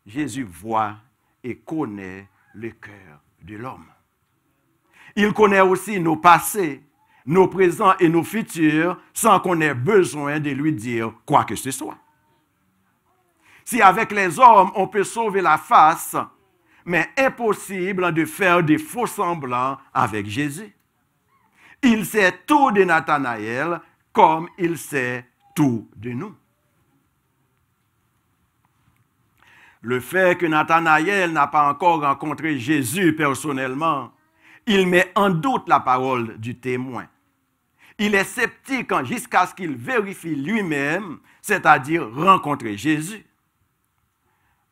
Jésus voit et connaît le cœur de l'homme. Il connaît aussi nos passés, nos présents et nos futurs, sans qu'on ait besoin de lui dire quoi que ce soit. Si avec les hommes, on peut sauver la face, mais impossible de faire des faux semblants avec Jésus. Il sait tout de Nathanaël comme il sait tout de nous. Le fait que Nathanaël n'a pas encore rencontré Jésus personnellement, il met en doute la parole du témoin. Il est sceptique jusqu'à ce qu'il vérifie lui-même, c'est-à-dire rencontrer Jésus.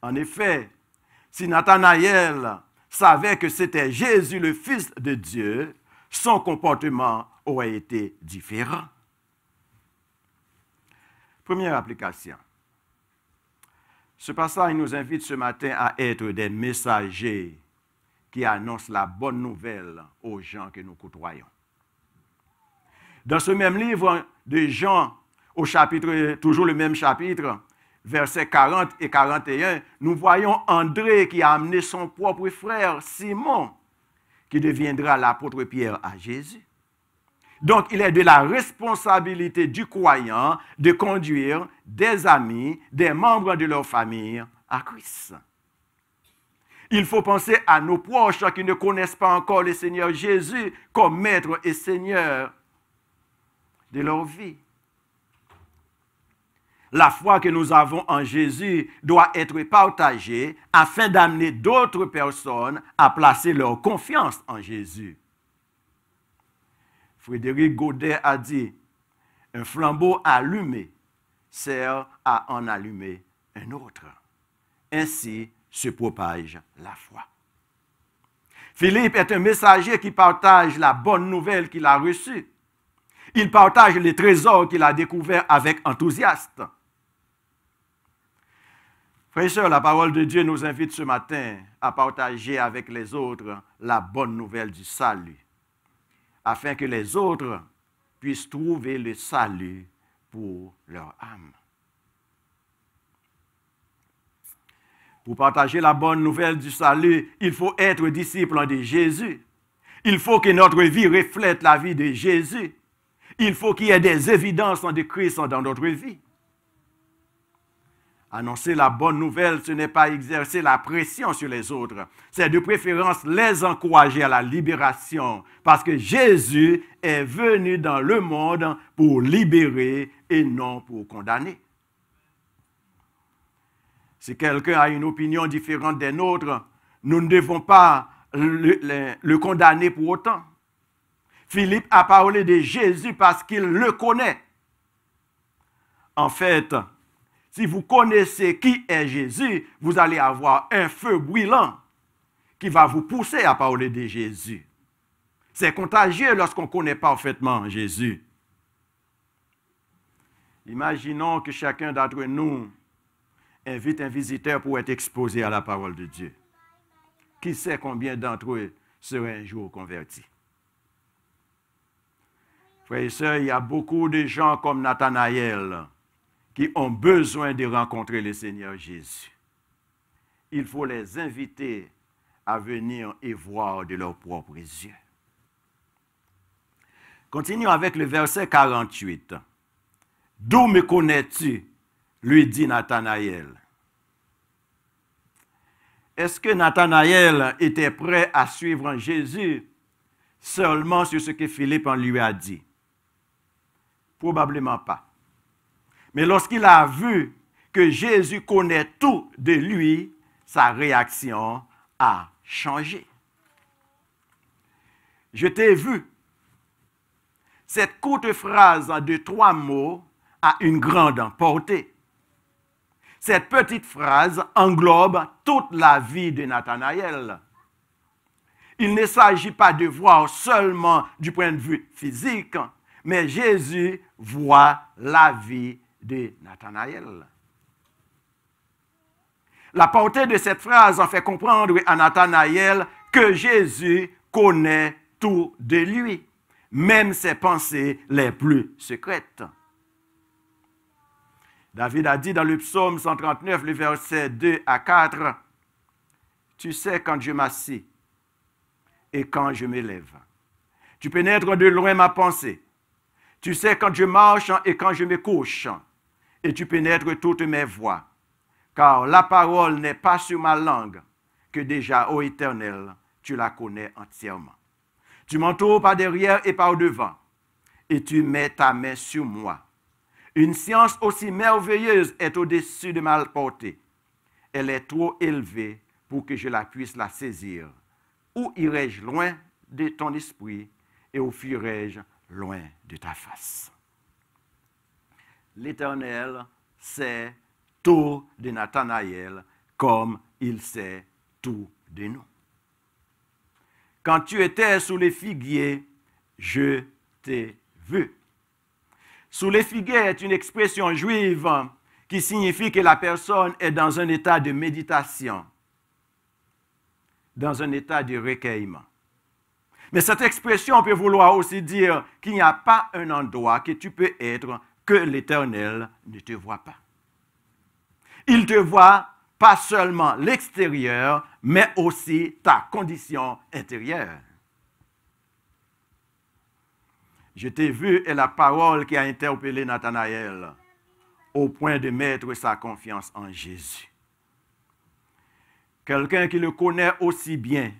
En effet, si Nathanaël savait que c'était Jésus le Fils de Dieu, son comportement aurait été différent. Première application. Ce passage nous invite ce matin à être des messagers qui annoncent la bonne nouvelle aux gens que nous côtoyons. Dans ce même livre de Jean, au chapitre, toujours le même chapitre, versets 40 et 41, nous voyons André qui a amené son propre frère Simon, qui deviendra l'apôtre Pierre à Jésus. Donc, il est de la responsabilité du croyant de conduire des amis, des membres de leur famille à Christ. Il faut penser à nos proches qui ne connaissent pas encore le Seigneur Jésus comme maître et Seigneur de leur vie. La foi que nous avons en Jésus doit être partagée afin d'amener d'autres personnes à placer leur confiance en Jésus. Frédéric Godet a dit, un flambeau allumé sert à en allumer un autre. Ainsi se propage la foi. Philippe est un messager qui partage la bonne nouvelle qu'il a reçue. Il partage les trésors qu'il a découverts avec enthousiasme. Frères et sœurs, la parole de Dieu nous invite ce matin à partager avec les autres la bonne nouvelle du salut, afin que les autres puissent trouver le salut pour leur âme. Pour partager la bonne nouvelle du salut, il faut être disciple de Jésus. Il faut que notre vie reflète la vie de Jésus. Il faut qu'il y ait des évidences de Christ dans notre vie. Annoncer la bonne nouvelle, ce n'est pas exercer la pression sur les autres. C'est de préférence les encourager à la libération, parce que Jésus est venu dans le monde pour libérer et non pour condamner. Si quelqu'un a une opinion différente des nôtres, nous ne devons pas le condamner pour autant. Philippe a parlé de Jésus parce qu'il le connaît. En fait, si vous connaissez qui est Jésus, vous allez avoir un feu brûlant qui va vous pousser à parler de Jésus. C'est contagieux lorsqu'on connaît parfaitement Jésus. Imaginons que chacun d'entre nous invite un visiteur pour être exposé à la parole de Dieu. Qui sait combien d'entre eux seraient un jour convertis? Frères et sœurs, il y a beaucoup de gens comme Nathanaël qui ont besoin de rencontrer le Seigneur Jésus. Il faut les inviter à venir et voir de leurs propres yeux. Continuons avec le verset 48. « D'où me connais-tu » lui dit Nathanaël. Est-ce que Nathanaël était prêt à suivre Jésus seulement sur ce que Philippe en lui a dit? Probablement pas. Mais lorsqu'il a vu que Jésus connaît tout de lui, sa réaction a changé. Je t'ai vu. Cette courte phrase de 3 mots a une grande portée. Cette petite phrase englobe toute la vie de Nathanaël. Il ne s'agit pas de voir seulement du point de vue physique, mais Jésus voit la vie de Nathanaël. La portée de cette phrase en fait comprendre à Nathanaël que Jésus connaît tout de lui, même ses pensées les plus secrètes. David a dit dans le psaume 139, le verset 2 à 4, « Tu sais quand je m'assieds et quand je m'élève. Tu pénètres de loin ma pensée. Tu sais quand je marche et quand je me couche. Et tu pénètres toutes mes voies. Car la parole n'est pas sur ma langue, que déjà, ô Éternel, tu la connais entièrement. Tu m'entoures par derrière et par devant, et tu mets ta main sur moi. Une science aussi merveilleuse est au-dessus de ma portée. Elle est trop élevée pour que je la puisse la saisir. Où irai-je loin de ton esprit et où fuirai-je loin de ta face? » L'Éternel sait tout de Nathanaël comme il sait tout de nous. Quand tu étais sous les figuiers, je t'ai vu. Sous les figuiers est une expression juive qui signifie que la personne est dans un état de méditation, dans un état de recueillement. Mais cette expression peut vouloir aussi dire qu'il n'y a pas un endroit que tu peux être que l'Éternel ne te voit pas. Il te voit pas seulement l'extérieur, mais aussi ta condition intérieure. Je t'ai vu est la parole qui a interpellé Nathanaël au point de mettre sa confiance en Jésus. Quelqu'un qui le connaît aussi bien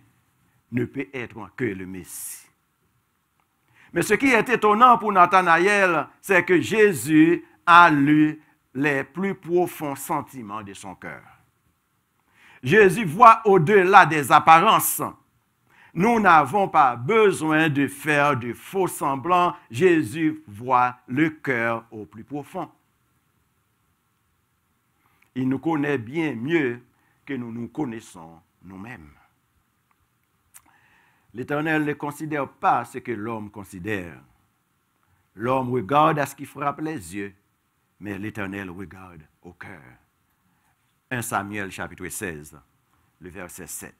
ne peut être que le Messie. Mais ce qui est étonnant pour Nathanaël, c'est que Jésus a lu les plus profonds sentiments de son cœur. Jésus voit au-delà des apparences. Nous n'avons pas besoin de faire de faux semblants. Jésus voit le cœur au plus profond. Il nous connaît bien mieux que nous nous connaissons nous-mêmes. L'Éternel ne considère pas ce que l'homme considère. L'homme regarde à ce qui frappe les yeux, mais l'Éternel regarde au cœur. 1 Samuel chapitre 16, le verset 7.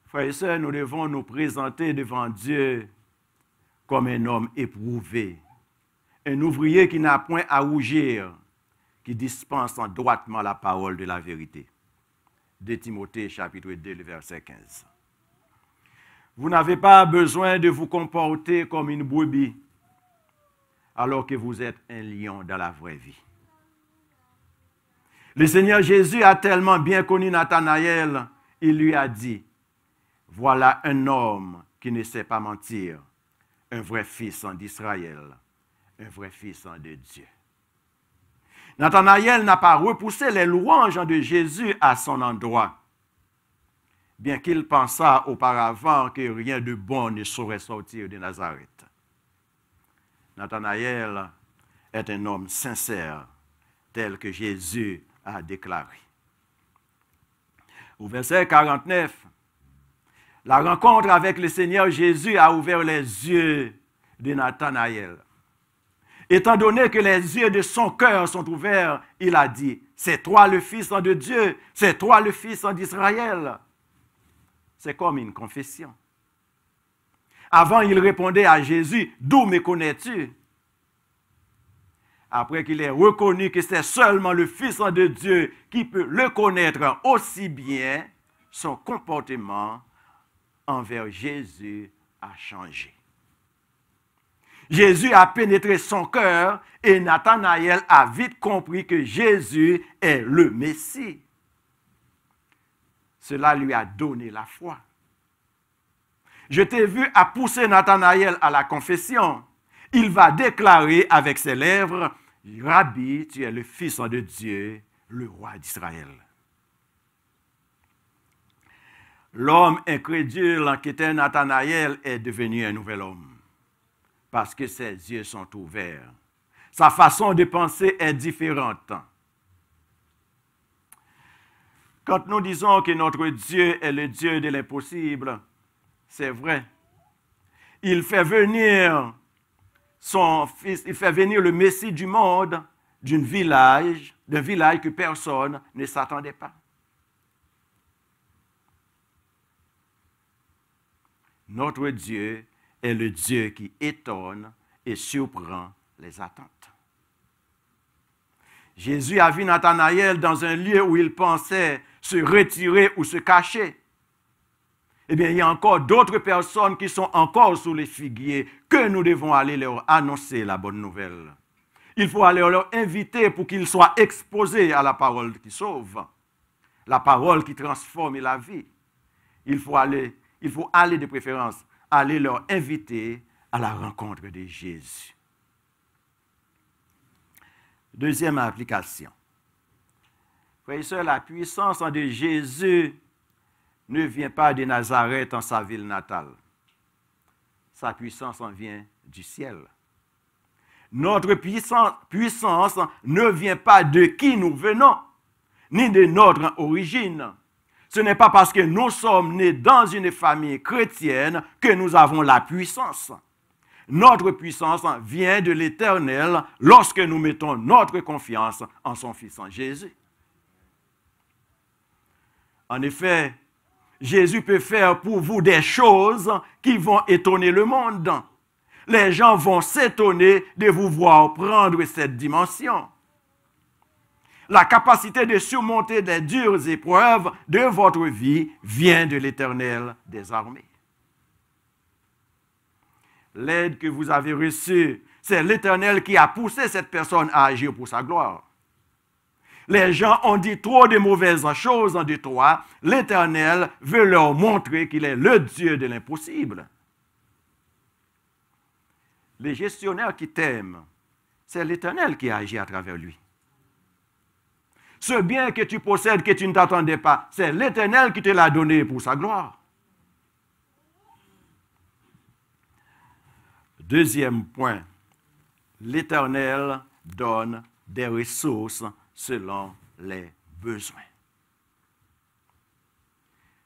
Frères et sœurs, nous devons nous présenter devant Dieu comme un homme éprouvé, un ouvrier qui n'a point à rougir, qui dispense droitement la parole de la vérité. 2 Timothée chapitre 2, le verset 15. Vous n'avez pas besoin de vous comporter comme une brebis, alors que vous êtes un lion dans la vraie vie. Le Seigneur Jésus a tellement bien connu Nathanaël, il lui a dit, voilà un homme qui ne sait pas mentir, un vrai fils d'Israël, un vrai fils de Dieu. Nathanaël n'a pas repoussé les louanges de Jésus à son endroit, bien qu'il pensât auparavant que rien de bon ne saurait sortir de Nazareth. Nathanaël est un homme sincère, tel que Jésus a déclaré. Au verset 49, la rencontre avec le Seigneur Jésus a ouvert les yeux de Nathanaël. Étant donné que les yeux de son cœur sont ouverts, il a dit, c'est toi le Fils de Dieu, c'est toi le Fils d'Israël. C'est comme une confession. Avant, il répondait à Jésus, d'où me connais-tu? Après qu'il ait reconnu que c'est seulement le Fils de Dieu qui peut le connaître aussi bien, son comportement envers Jésus a changé. Jésus a pénétré son cœur et Nathanaël a vite compris que Jésus est le Messie. Cela lui a donné la foi. Je t'ai vu à pousser Nathanaël à la confession. Il va déclarer avec ses lèvres, Rabbi, tu es le Fils de Dieu, le roi d'Israël. L'homme incrédule qui était Nathanaël est devenu un nouvel homme parce que ses yeux sont ouverts. Sa façon de penser est différente. Quand nous disons que notre Dieu est le Dieu de l'impossible, c'est vrai. Il fait venir son fils, il fait venir le Messie du monde d'un village que personne ne s'attendait pas. Notre Dieu est le Dieu qui étonne et surprend les attentes. Jésus a vu Nathanaël dans un lieu où il pensait se retirer ou se cacher. Eh bien, il y a encore d'autres personnes qui sont encore sous les figuiers que nous devons aller leur annoncer la bonne nouvelle. Il faut aller leur inviter pour qu'ils soient exposés à la parole qui sauve, la parole qui transforme la vie. Il faut aller de préférence, aller leur inviter à la rencontre de Jésus. Deuxième application. Frères et sœurs, la puissance de Jésus ne vient pas de Nazareth en sa ville natale. Sa puissance en vient du ciel. Notre puissance ne vient pas de qui nous venons, ni de notre origine. Ce n'est pas parce que nous sommes nés dans une famille chrétienne que nous avons la puissance. notre puissance vient de l'Éternel lorsque nous mettons notre confiance en son Fils, en Jésus. En effet, Jésus peut faire pour vous des choses qui vont étonner le monde. Les gens vont s'étonner de vous voir prendre cette dimension. La capacité de surmonter les dures épreuves de votre vie vient de l'Éternel des armées. L'aide que vous avez reçue, c'est l'Éternel qui a poussé cette personne à agir pour sa gloire. Les gens ont dit trop de mauvaises choses de toi. L'Éternel veut leur montrer qu'il est le Dieu de l'impossible. Les gestionnaires qui t'aiment, c'est l'Éternel qui agit à travers lui. Ce bien que tu possèdes, que tu ne t'attendais pas, c'est l'Éternel qui te l'a donné pour sa gloire. Deuxième point, l'Éternel donne des ressources selon les besoins.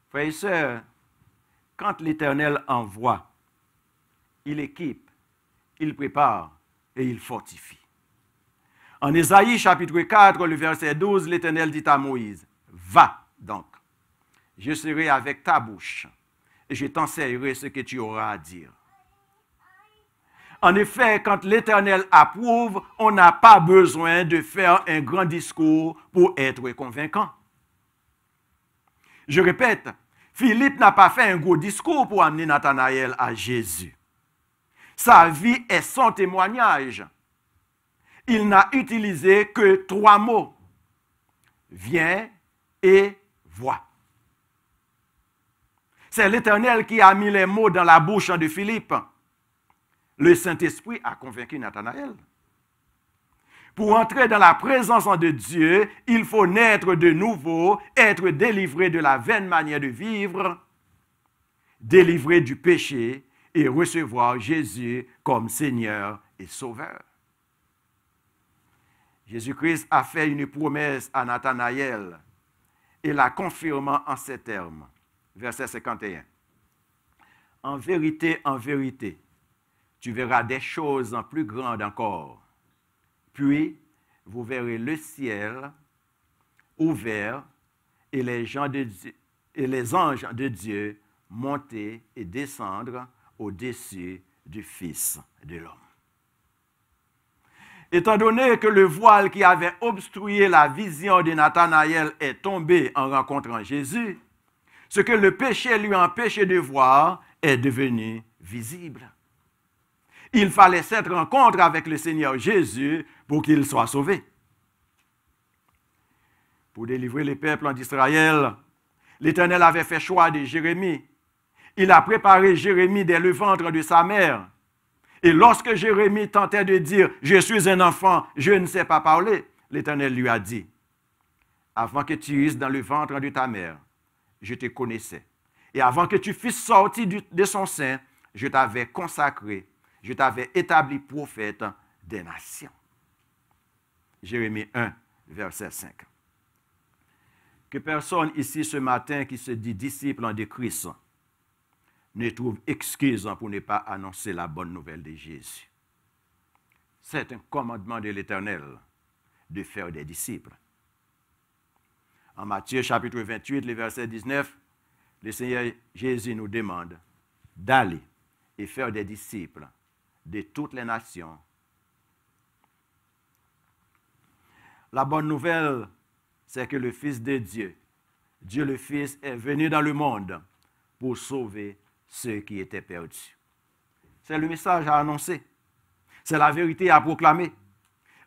Frères et sœurs, quand l'Éternel envoie, il équipe, il prépare et il fortifie. En Ésaïe chapitre 4, le verset 12, l'Éternel dit à Moïse, « Va donc, je serai avec ta bouche et je t'enseignerai ce que tu auras à dire. » En effet, quand l'Éternel approuve, on n'a pas besoin de faire un grand discours pour être convaincant. Je répète, Philippe n'a pas fait un gros discours pour amener Nathanaël à Jésus. Sa vie est son témoignage. Il n'a utilisé que 3 mots. Viens et vois. C'est l'Éternel qui a mis les mots dans la bouche de Philippe. Le Saint-Esprit a convaincu Nathanaël. Pour entrer dans la présence de Dieu, il faut naître de nouveau, être délivré de la vaine manière de vivre, délivré du péché et recevoir Jésus comme Seigneur et Sauveur. Jésus-Christ a fait une promesse à Nathanaël et la confirmant en ces termes. Verset 51. En vérité, tu verras des choses plus grandes encore. Puis, vous verrez le ciel ouvert et les anges de Dieu monter et descendre au-dessus du Fils de l'homme. Étant donné que le voile qui avait obstrué la vision de Nathanaël est tombé en rencontrant Jésus, ce que le péché lui empêchait de voir est devenu visible. Il fallait cette rencontre avec le Seigneur Jésus pour qu'il soit sauvé. Pour délivrer les peuples d'Israël, l'Éternel avait fait choix de Jérémie. Il a préparé Jérémie dès le ventre de sa mère. Et lorsque Jérémie tentait de dire « Je suis un enfant, je ne sais pas parler », l'Éternel lui a dit « Avant que tu eusses dans le ventre de ta mère, je te connaissais. Et avant que tu fusses sorti de son sein, je t'avais consacré, je t'avais établi prophète des nations. » Jérémie 1, verset 5. Que personne ici ce matin qui se dit disciple de Christ ne trouve excuse pour ne pas annoncer la bonne nouvelle de Jésus. C'est un commandement de l'Éternel de faire des disciples. En Matthieu chapitre 28, le verset 19, le Seigneur Jésus nous demande d'aller et faire des disciples de toutes les nations. La bonne nouvelle, c'est que le Fils de Dieu, Dieu le Fils, est venu dans le monde pour sauver ceux qui étaient perdus. C'est le message à annoncer. C'est la vérité à proclamer.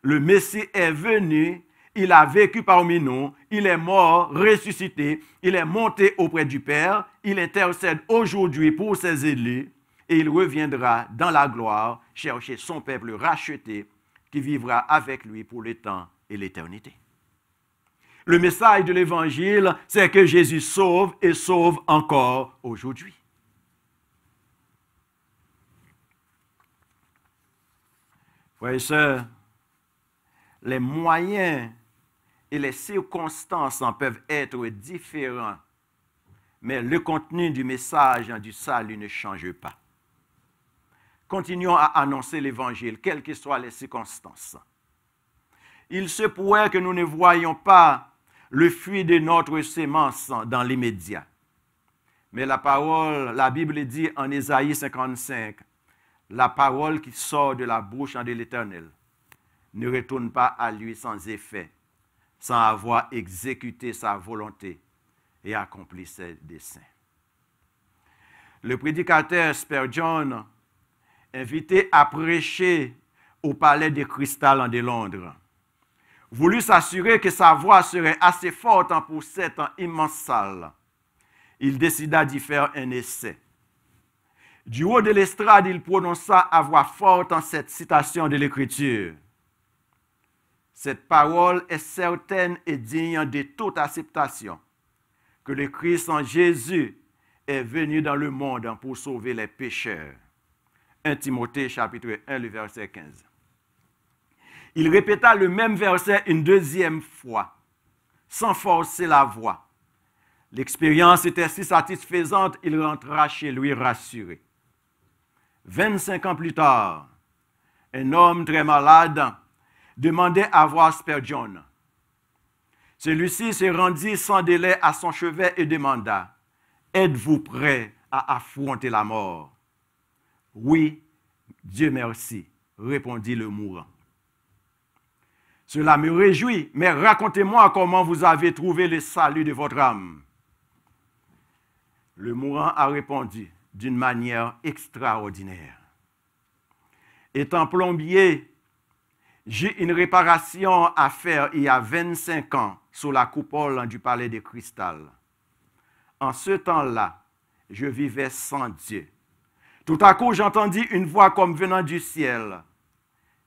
Le Messie est venu, il a vécu parmi nous, il est mort, ressuscité, il est monté auprès du Père, il intercède aujourd'hui pour ses élus et il reviendra dans la gloire chercher son peuple racheté qui vivra avec lui pour le temps et l'éternité. Le message de l'Évangile, c'est que Jésus sauve et sauve encore aujourd'hui. Frères et sœurs, les moyens et les circonstances en peuvent être différents, mais le contenu du message du salut ne change pas. continuons à annoncer l'Évangile, quelles que soient les circonstances. Il se pourrait que nous ne voyions pas le fruit de notre sémence dans l'immédiat. Mais la Bible dit en Ésaïe 55, la parole qui sort de la bouche de l'Éternel ne retourne pas à lui sans effet, sans avoir exécuté sa volonté et accompli ses desseins. Le prédicateur Spurgeon, invité à prêcher au palais de cristal de Londres, voulut s'assurer que sa voix serait assez forte pour cette immense salle. Il décida d'y faire un essai. Du haut de l'estrade, il prononça à voix forte cette citation de l'Écriture. Cette parole est certaine et digne de toute acceptation, que le Christ en Jésus est venu dans le monde pour sauver les pécheurs. 1 Timothée chapitre 1, le verset 15. Il répéta le même verset une deuxième fois, sans forcer la voix. L'expérience était si satisfaisante, il rentra chez lui rassuré. 25 ans plus tard, un homme très malade demandait à voir Spurgeon. Celui-ci se rendit sans délai à son chevet et demanda, « Êtes-vous prêt à affronter la mort ?» « Oui, Dieu merci, » répondit le mourant. « Cela me réjouit, mais racontez-moi comment vous avez trouvé le salut de votre âme. » Le mourant a répondu d'une manière extraordinaire. « Étant plombier, j'ai une réparation à faire il y a 25 ans sous la coupole du palais de cristal. En ce temps-là, je vivais sans Dieu. Tout à coup, j'entendis une voix comme venant du ciel.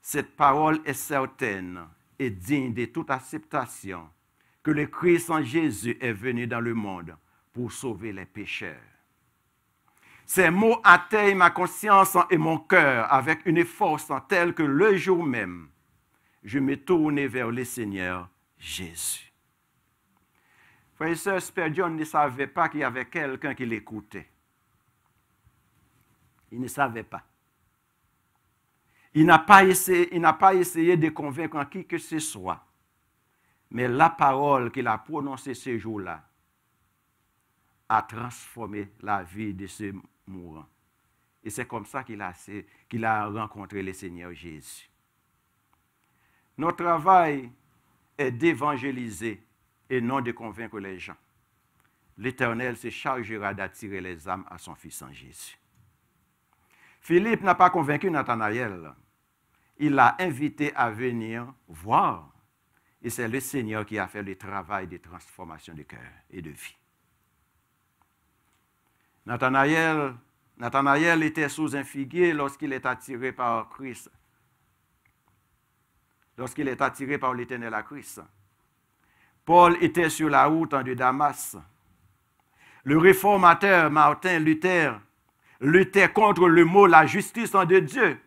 Cette parole est certaine et digne de toute acceptation, que le Christ en Jésus est venu dans le monde pour sauver les pécheurs. Ces mots atteignent ma conscience et mon cœur avec une force telle que le jour même, je me tournai vers le Seigneur Jésus. Frère et sœur, Spurgeon ne savait pas qu'il y avait quelqu'un qui l'écoutait. Il ne savait pas. Il n'a pas essayé de convaincre qui que ce soit. Mais la parole qu'il a prononcée ce jour-là a transformé la vie de ce mourant. Et c'est comme ça qu'il a rencontré le Seigneur Jésus. Notre travail est d'évangéliser et non de convaincre les gens. L'Éternel se chargera d'attirer les âmes à son Fils en Jésus. Philippe n'a pas convaincu Nathanaël. Il l'a invité à venir voir. Et c'est le Seigneur qui a fait le travail de transformation de cœur et de vie. Nathanaël était sous un figuier lorsqu'il est attiré par Christ. Lorsqu'il est attiré par l'Éternel à Christ. Paul était sur la route de Damas. Le réformateur Martin Luther luttait contre le mot la justice de Dieu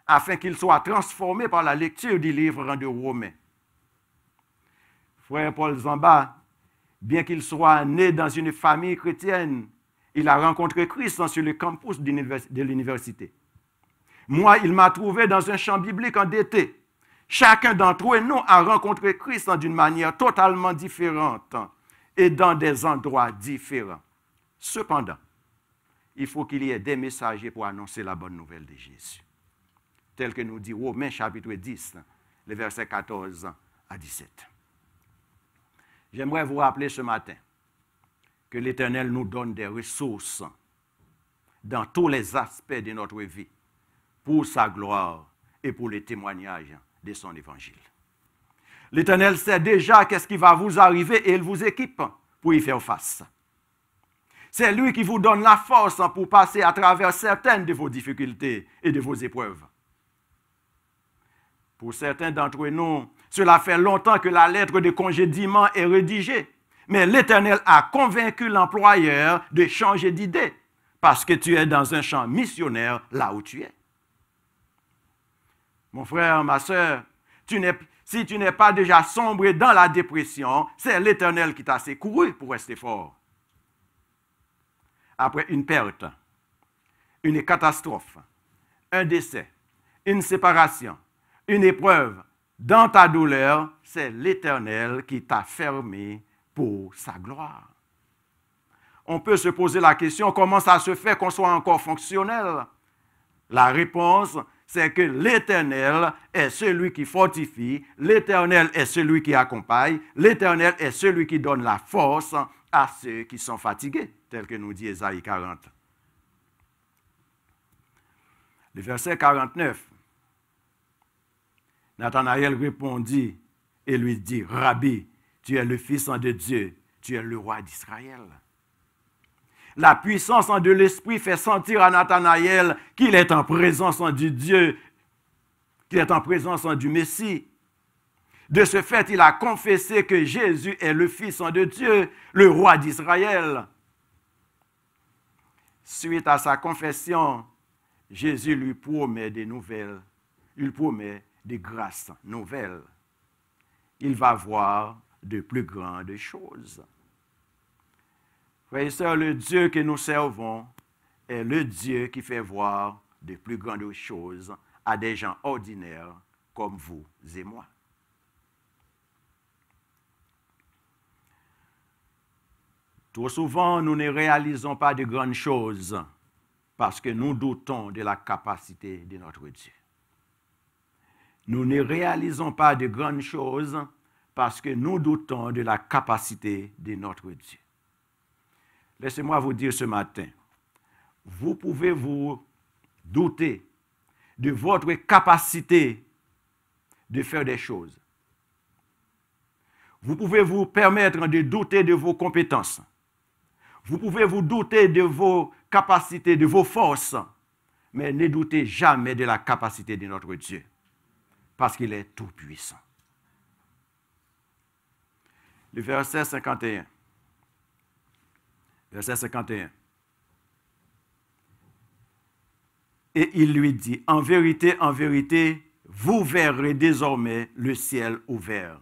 afin qu'il soit transformé par la lecture du livre de Romains. Frère Paul Zamba, bien qu'il soit né dans une famille chrétienne, il a rencontré Christ sur le campus de l'université. Moi, il m'a trouvé dans un champ biblique endetté. Chacun d'entre nous a rencontré Christ d'une manière totalement différente et dans des endroits différents. Cependant, il faut qu'il y ait des messagers pour annoncer la bonne nouvelle de Jésus. Tel que nous dit Romains chapitre 10, les versets 14 à 17. J'aimerais vous rappeler ce matin que l'Éternel nous donne des ressources dans tous les aspects de notre vie pour sa gloire et pour le témoignage de son évangile. L'Éternel sait déjà qu'est-ce qui va vous arriver et il vous équipe pour y faire face. C'est lui qui vous donne la force pour passer à travers certaines de vos difficultés et de vos épreuves. Pour certains d'entre nous, cela fait longtemps que la lettre de congédiement est rédigée, mais l'Éternel a convaincu l'employeur de changer d'idée parce que tu es dans un champ missionnaire là où tu es. Mon frère, ma soeur, si tu n'es pas déjà sombré dans la dépression, c'est l'Éternel qui t'a secouru pour rester fort. Après une perte, une catastrophe, un décès, une séparation, une épreuve, dans ta douleur, c'est l'Éternel qui t'a fermé pour sa gloire. On peut se poser la question, comment ça se fait qu'on soit encore fonctionnel? La réponse, c'est que l'Éternel est celui qui fortifie, l'Éternel est celui qui accompagne, l'Éternel est celui qui donne la force à ceux qui sont fatigués, tel que nous dit Ésaïe 40. Le verset 49, Nathanaël répondit et lui dit, « Rabbi, tu es le Fils de Dieu, tu es le roi d'Israël. » La puissance de l'Esprit fait sentir à Nathanaël qu'il est en présence du Dieu, qu'il est en présence du Messie. De ce fait, il a confessé que Jésus est le Fils de Dieu, le roi d'Israël. Suite à sa confession, Jésus lui promet des nouvelles, il promet des grâces nouvelles. Il va voir de plus grandes choses. Frères et sœurs, le Dieu que nous servons est le Dieu qui fait voir de plus grandes choses à des gens ordinaires comme vous et moi. Trop souvent, nous ne réalisons pas de grandes choses parce que nous doutons de la capacité de notre Dieu. Nous ne réalisons pas de grandes choses parce que nous doutons de la capacité de notre Dieu. Laissez-moi vous dire ce matin, vous pouvez vous douter de votre capacité de faire des choses. Vous pouvez vous permettre de douter de vos compétences. Vous pouvez vous douter de vos capacités, de vos forces, mais ne doutez jamais de la capacité de notre Dieu, parce qu'il est tout-puissant. Le verset 51. Verset 51. Et il lui dit, en vérité, vous verrez désormais le ciel ouvert.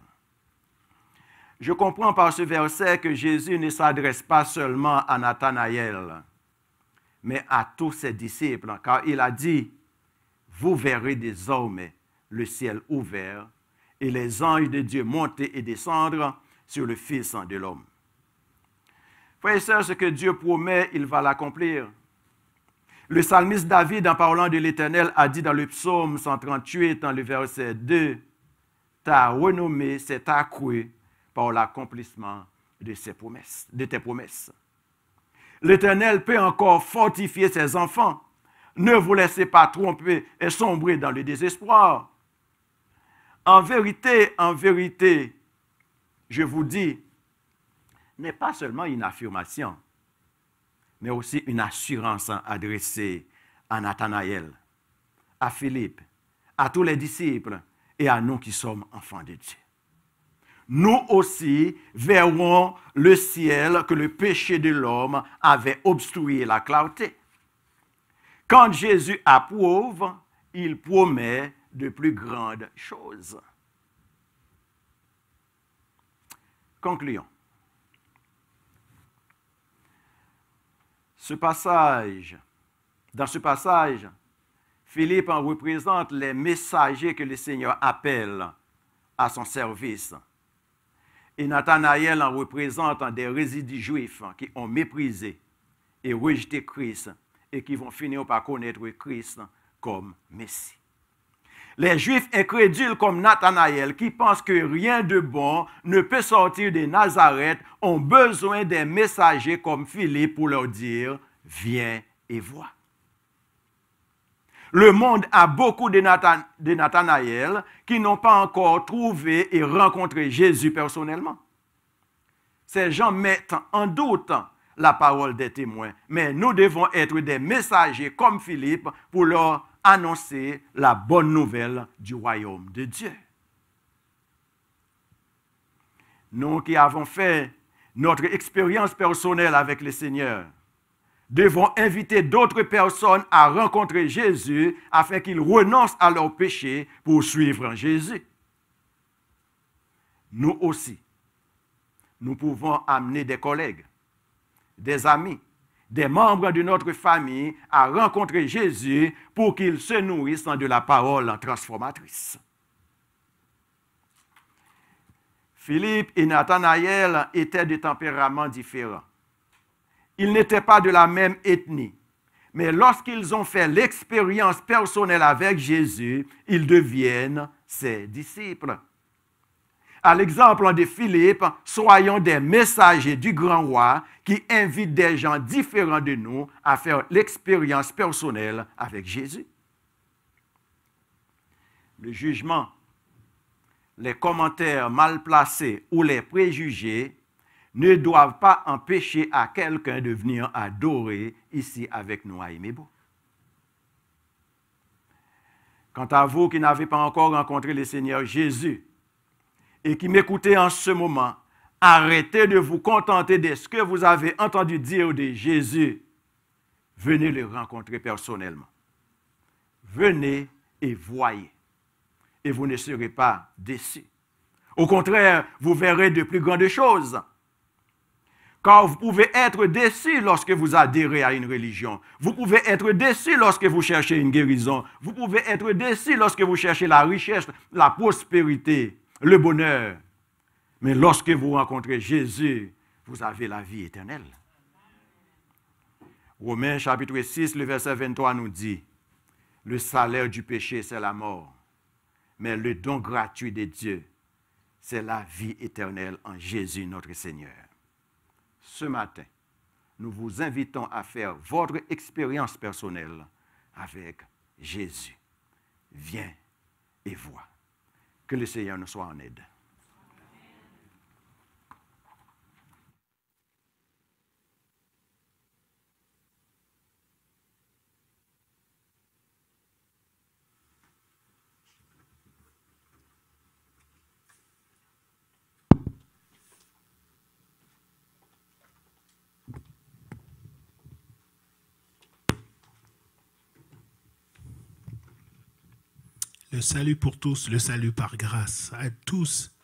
Je comprends par ce verset que Jésus ne s'adresse pas seulement à Nathanaël, mais à tous ses disciples, car il a dit, vous verrez désormais le ciel ouvert et les anges de Dieu monter et descendre sur le Fils de l'homme. Frères et sœurs, ce que Dieu promet, il va l'accomplir. Le psalmiste David, en parlant de l'Éternel, a dit dans le psaume 138, dans le verset 2, « Ta renommée s'est accrue par l'accomplissement de tes promesses. » L'Éternel peut encore fortifier ses enfants. Ne vous laissez pas tromper et sombrer dans le désespoir. En vérité, je vous dis, n'est pas seulement une affirmation, mais aussi une assurance adressée à Nathanaël, à Philippe, à tous les disciples et à nous qui sommes enfants de Dieu. Nous aussi verrons le ciel que le péché de l'homme avait obstrué la clarté. Quand Jésus approuve, il promet de plus grandes choses. Concluons. Dans ce passage, Philippe en représente les messagers que le Seigneur appelle à son service. Et Nathanaël en représente des résidus juifs qui ont méprisé et rejeté Christ et qui vont finir par connaître Christ comme Messie. Les Juifs incrédules comme Nathanaël, qui pensent que rien de bon ne peut sortir de Nazareth, ont besoin des messagers comme Philippe pour leur dire « Viens et vois ». Le monde a beaucoup de Nathanaël qui n'ont pas encore trouvé et rencontré Jésus personnellement. Ces gens mettent en doute la parole des témoins, mais nous devons être des messagers comme Philippe pour leur annoncer la bonne nouvelle du royaume de Dieu. Nous qui avons fait notre expérience personnelle avec le Seigneur, devons inviter d'autres personnes à rencontrer Jésus afin qu'ils renoncent à leurs péchés pour suivre Jésus. Nous aussi, nous pouvons amener des collègues, des amis, des membres de notre famille à rencontrer Jésus pour qu'ils se nourrissent de la parole transformatrice. Philippe et Nathanaël étaient de tempéraments différents. Ils n'étaient pas de la même ethnie, mais lorsqu'ils ont fait l'expérience personnelle avec Jésus, ils deviennent ses disciples. À l'exemple de Philippe, soyons des messagers du grand roi qui invitent des gens différents de nous à faire l'expérience personnelle avec Jésus. Le jugement, les commentaires mal placés ou les préjugés ne doivent pas empêcher à quelqu'un de venir adorer ici avec nous à Imebo. Quant à vous qui n'avez pas encore rencontré le Seigneur Jésus et qui m'écoutez en ce moment, arrêtez de vous contenter de ce que vous avez entendu dire de Jésus. Venez le rencontrer personnellement. Venez et voyez. Et vous ne serez pas déçus. Au contraire, vous verrez de plus grandes choses. Car vous pouvez être déçu lorsque vous adhérez à une religion. Vous pouvez être déçu lorsque vous cherchez une guérison. Vous pouvez être déçu lorsque vous cherchez la richesse, la prospérité, le bonheur. Mais lorsque vous rencontrez Jésus, vous avez la vie éternelle. Romains chapitre 6, le verset 23 nous dit, « Le salaire du péché, c'est la mort. Mais le don gratuit de Dieu, c'est la vie éternelle en Jésus notre Seigneur. » Ce matin, nous vous invitons à faire votre expérience personnelle avec Jésus. Viens et vois. Que le Seigneur nous soit en aide. Le salut pour tous, le salut par grâce, à tous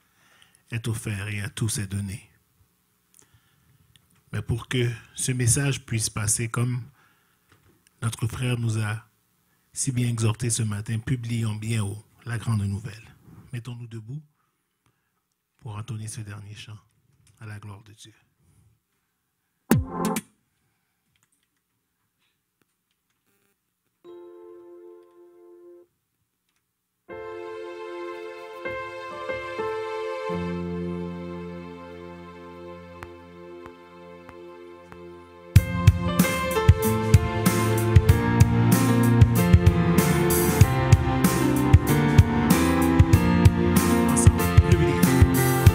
est offert et à tous est donné. Mais pour que ce message puisse passer comme notre frère nous a si bien exhorté ce matin, publions bien haut la grande nouvelle. Mettons-nous debout pour entonner ce dernier chant à la gloire de Dieu.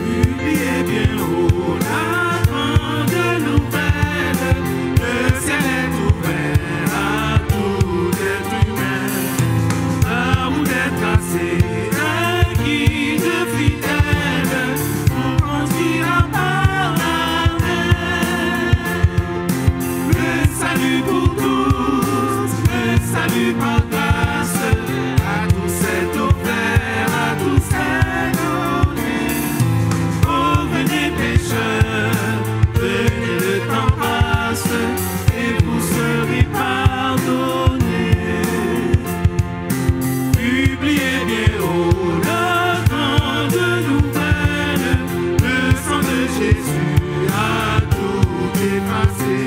Publiez bien haut la grande nouvelle, le ciel est ouvert à tout être humain, là où est tracé un guide fidèle pour conduire par la main. Le salut pour tous, le salut par grâce, à tous est offert, à tous est donné. Oh, venez pécheurs, venez, le temps passe, et vous serez pardonnés. Publiez bien haut la grande nouvelle, le sang de Jésus a tout effacé.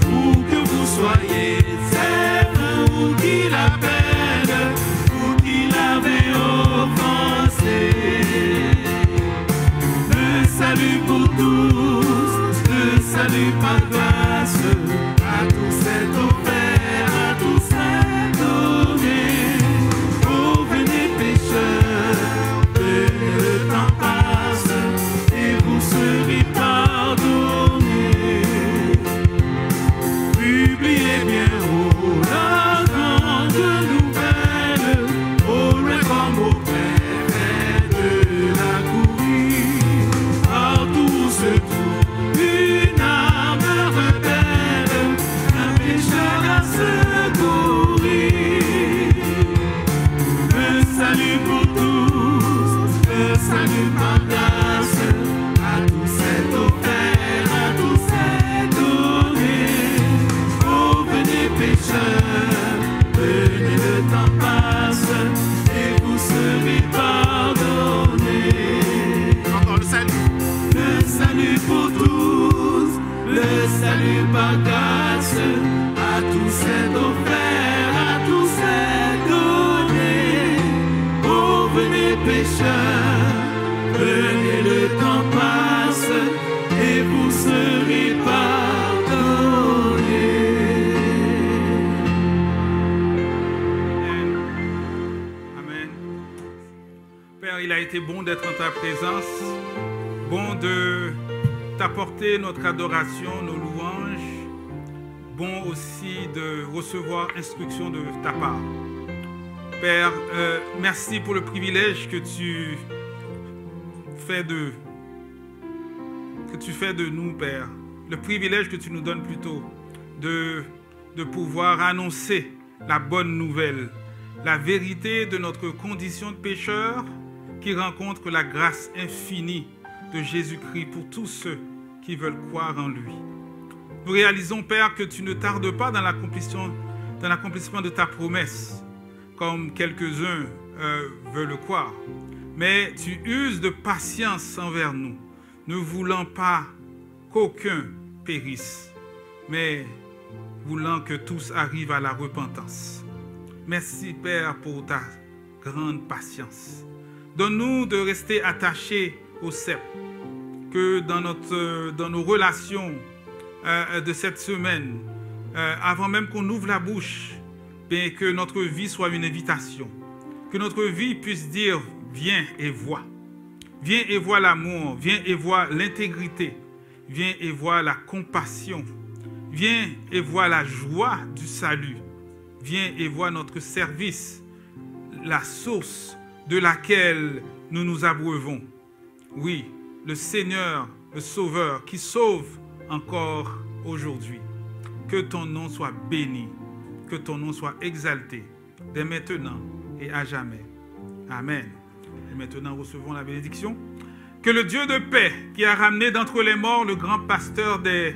Où que vous soyez, c'est vous qui l'appelle, vous qui l'avez offensé. Le salut pour tous, le salut par grâce, à tous est offert, à tous est donné. Oh, venez pécheurs, venez, le temps passe, et vous serez pardonnés. Publiez bien haut la grande nouvelle, au loin comme au près de la courir. Partout se trouve une âme rebelle, un pécheur à secourir. Le salut pour tous, le salut par grâce, à tous est offert, à tous est donné. serez pardonnés. Encore le salut. Le salut pour tous, le salut par grâce, à tous est offert, à tous est donné. Oh, venez pécheurs, venez, le temps passe, et vous serez pardonnés. Amen. Père, il a été bon d'être en ta présence, bon de t'apporter notre adoration, nos louanges, bon aussi de recevoir instruction de ta part. Père, merci pour le privilège que tu fais de nous, Père. Le privilège que tu nous donnes plutôt de pouvoir annoncer la bonne nouvelle, la vérité de notre condition de pécheur qui rencontre la grâce infinie de Jésus-Christ pour tous ceux qui veulent croire en lui. Nous réalisons, Père, que tu ne tardes pas dans l'accomplissement de ta promesse, comme quelques-uns veulent le croire, mais tu uses de patience envers nous, ne voulant pas qu'aucun périsse, mais voulant que tous arrivent à la repentance. Merci, Père, pour ta grande patience. Donne-nous de rester attachés au cep, que dans nos relations de cette semaine, avant même qu'on ouvre la bouche, bien que notre vie soit une invitation, que notre vie puisse dire « Viens et vois ». Viens et vois l'amour, viens et vois l'intégrité, viens et vois la compassion, viens et vois la joie du salut, viens et vois notre service, la source de laquelle nous nous abreuvons. Oui, le Seigneur, le Sauveur, qui sauve encore aujourd'hui. Que ton nom soit béni, que ton nom soit exalté, dès maintenant et à jamais. Amen. Et maintenant, recevons la bénédiction. Que le Dieu de paix, qui a ramené d'entre les morts le grand pasteur des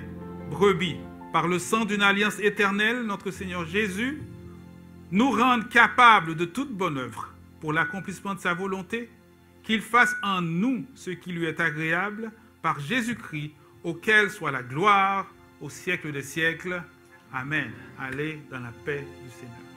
brebis, par le sang d'une alliance éternelle, notre Seigneur Jésus, nous rende capables de toute bonne œuvre pour l'accomplissement de sa volonté, qu'il fasse en nous ce qui lui est agréable, par Jésus-Christ, auquel soit la gloire au siècle des siècles. Amen. Allez dans la paix du Seigneur.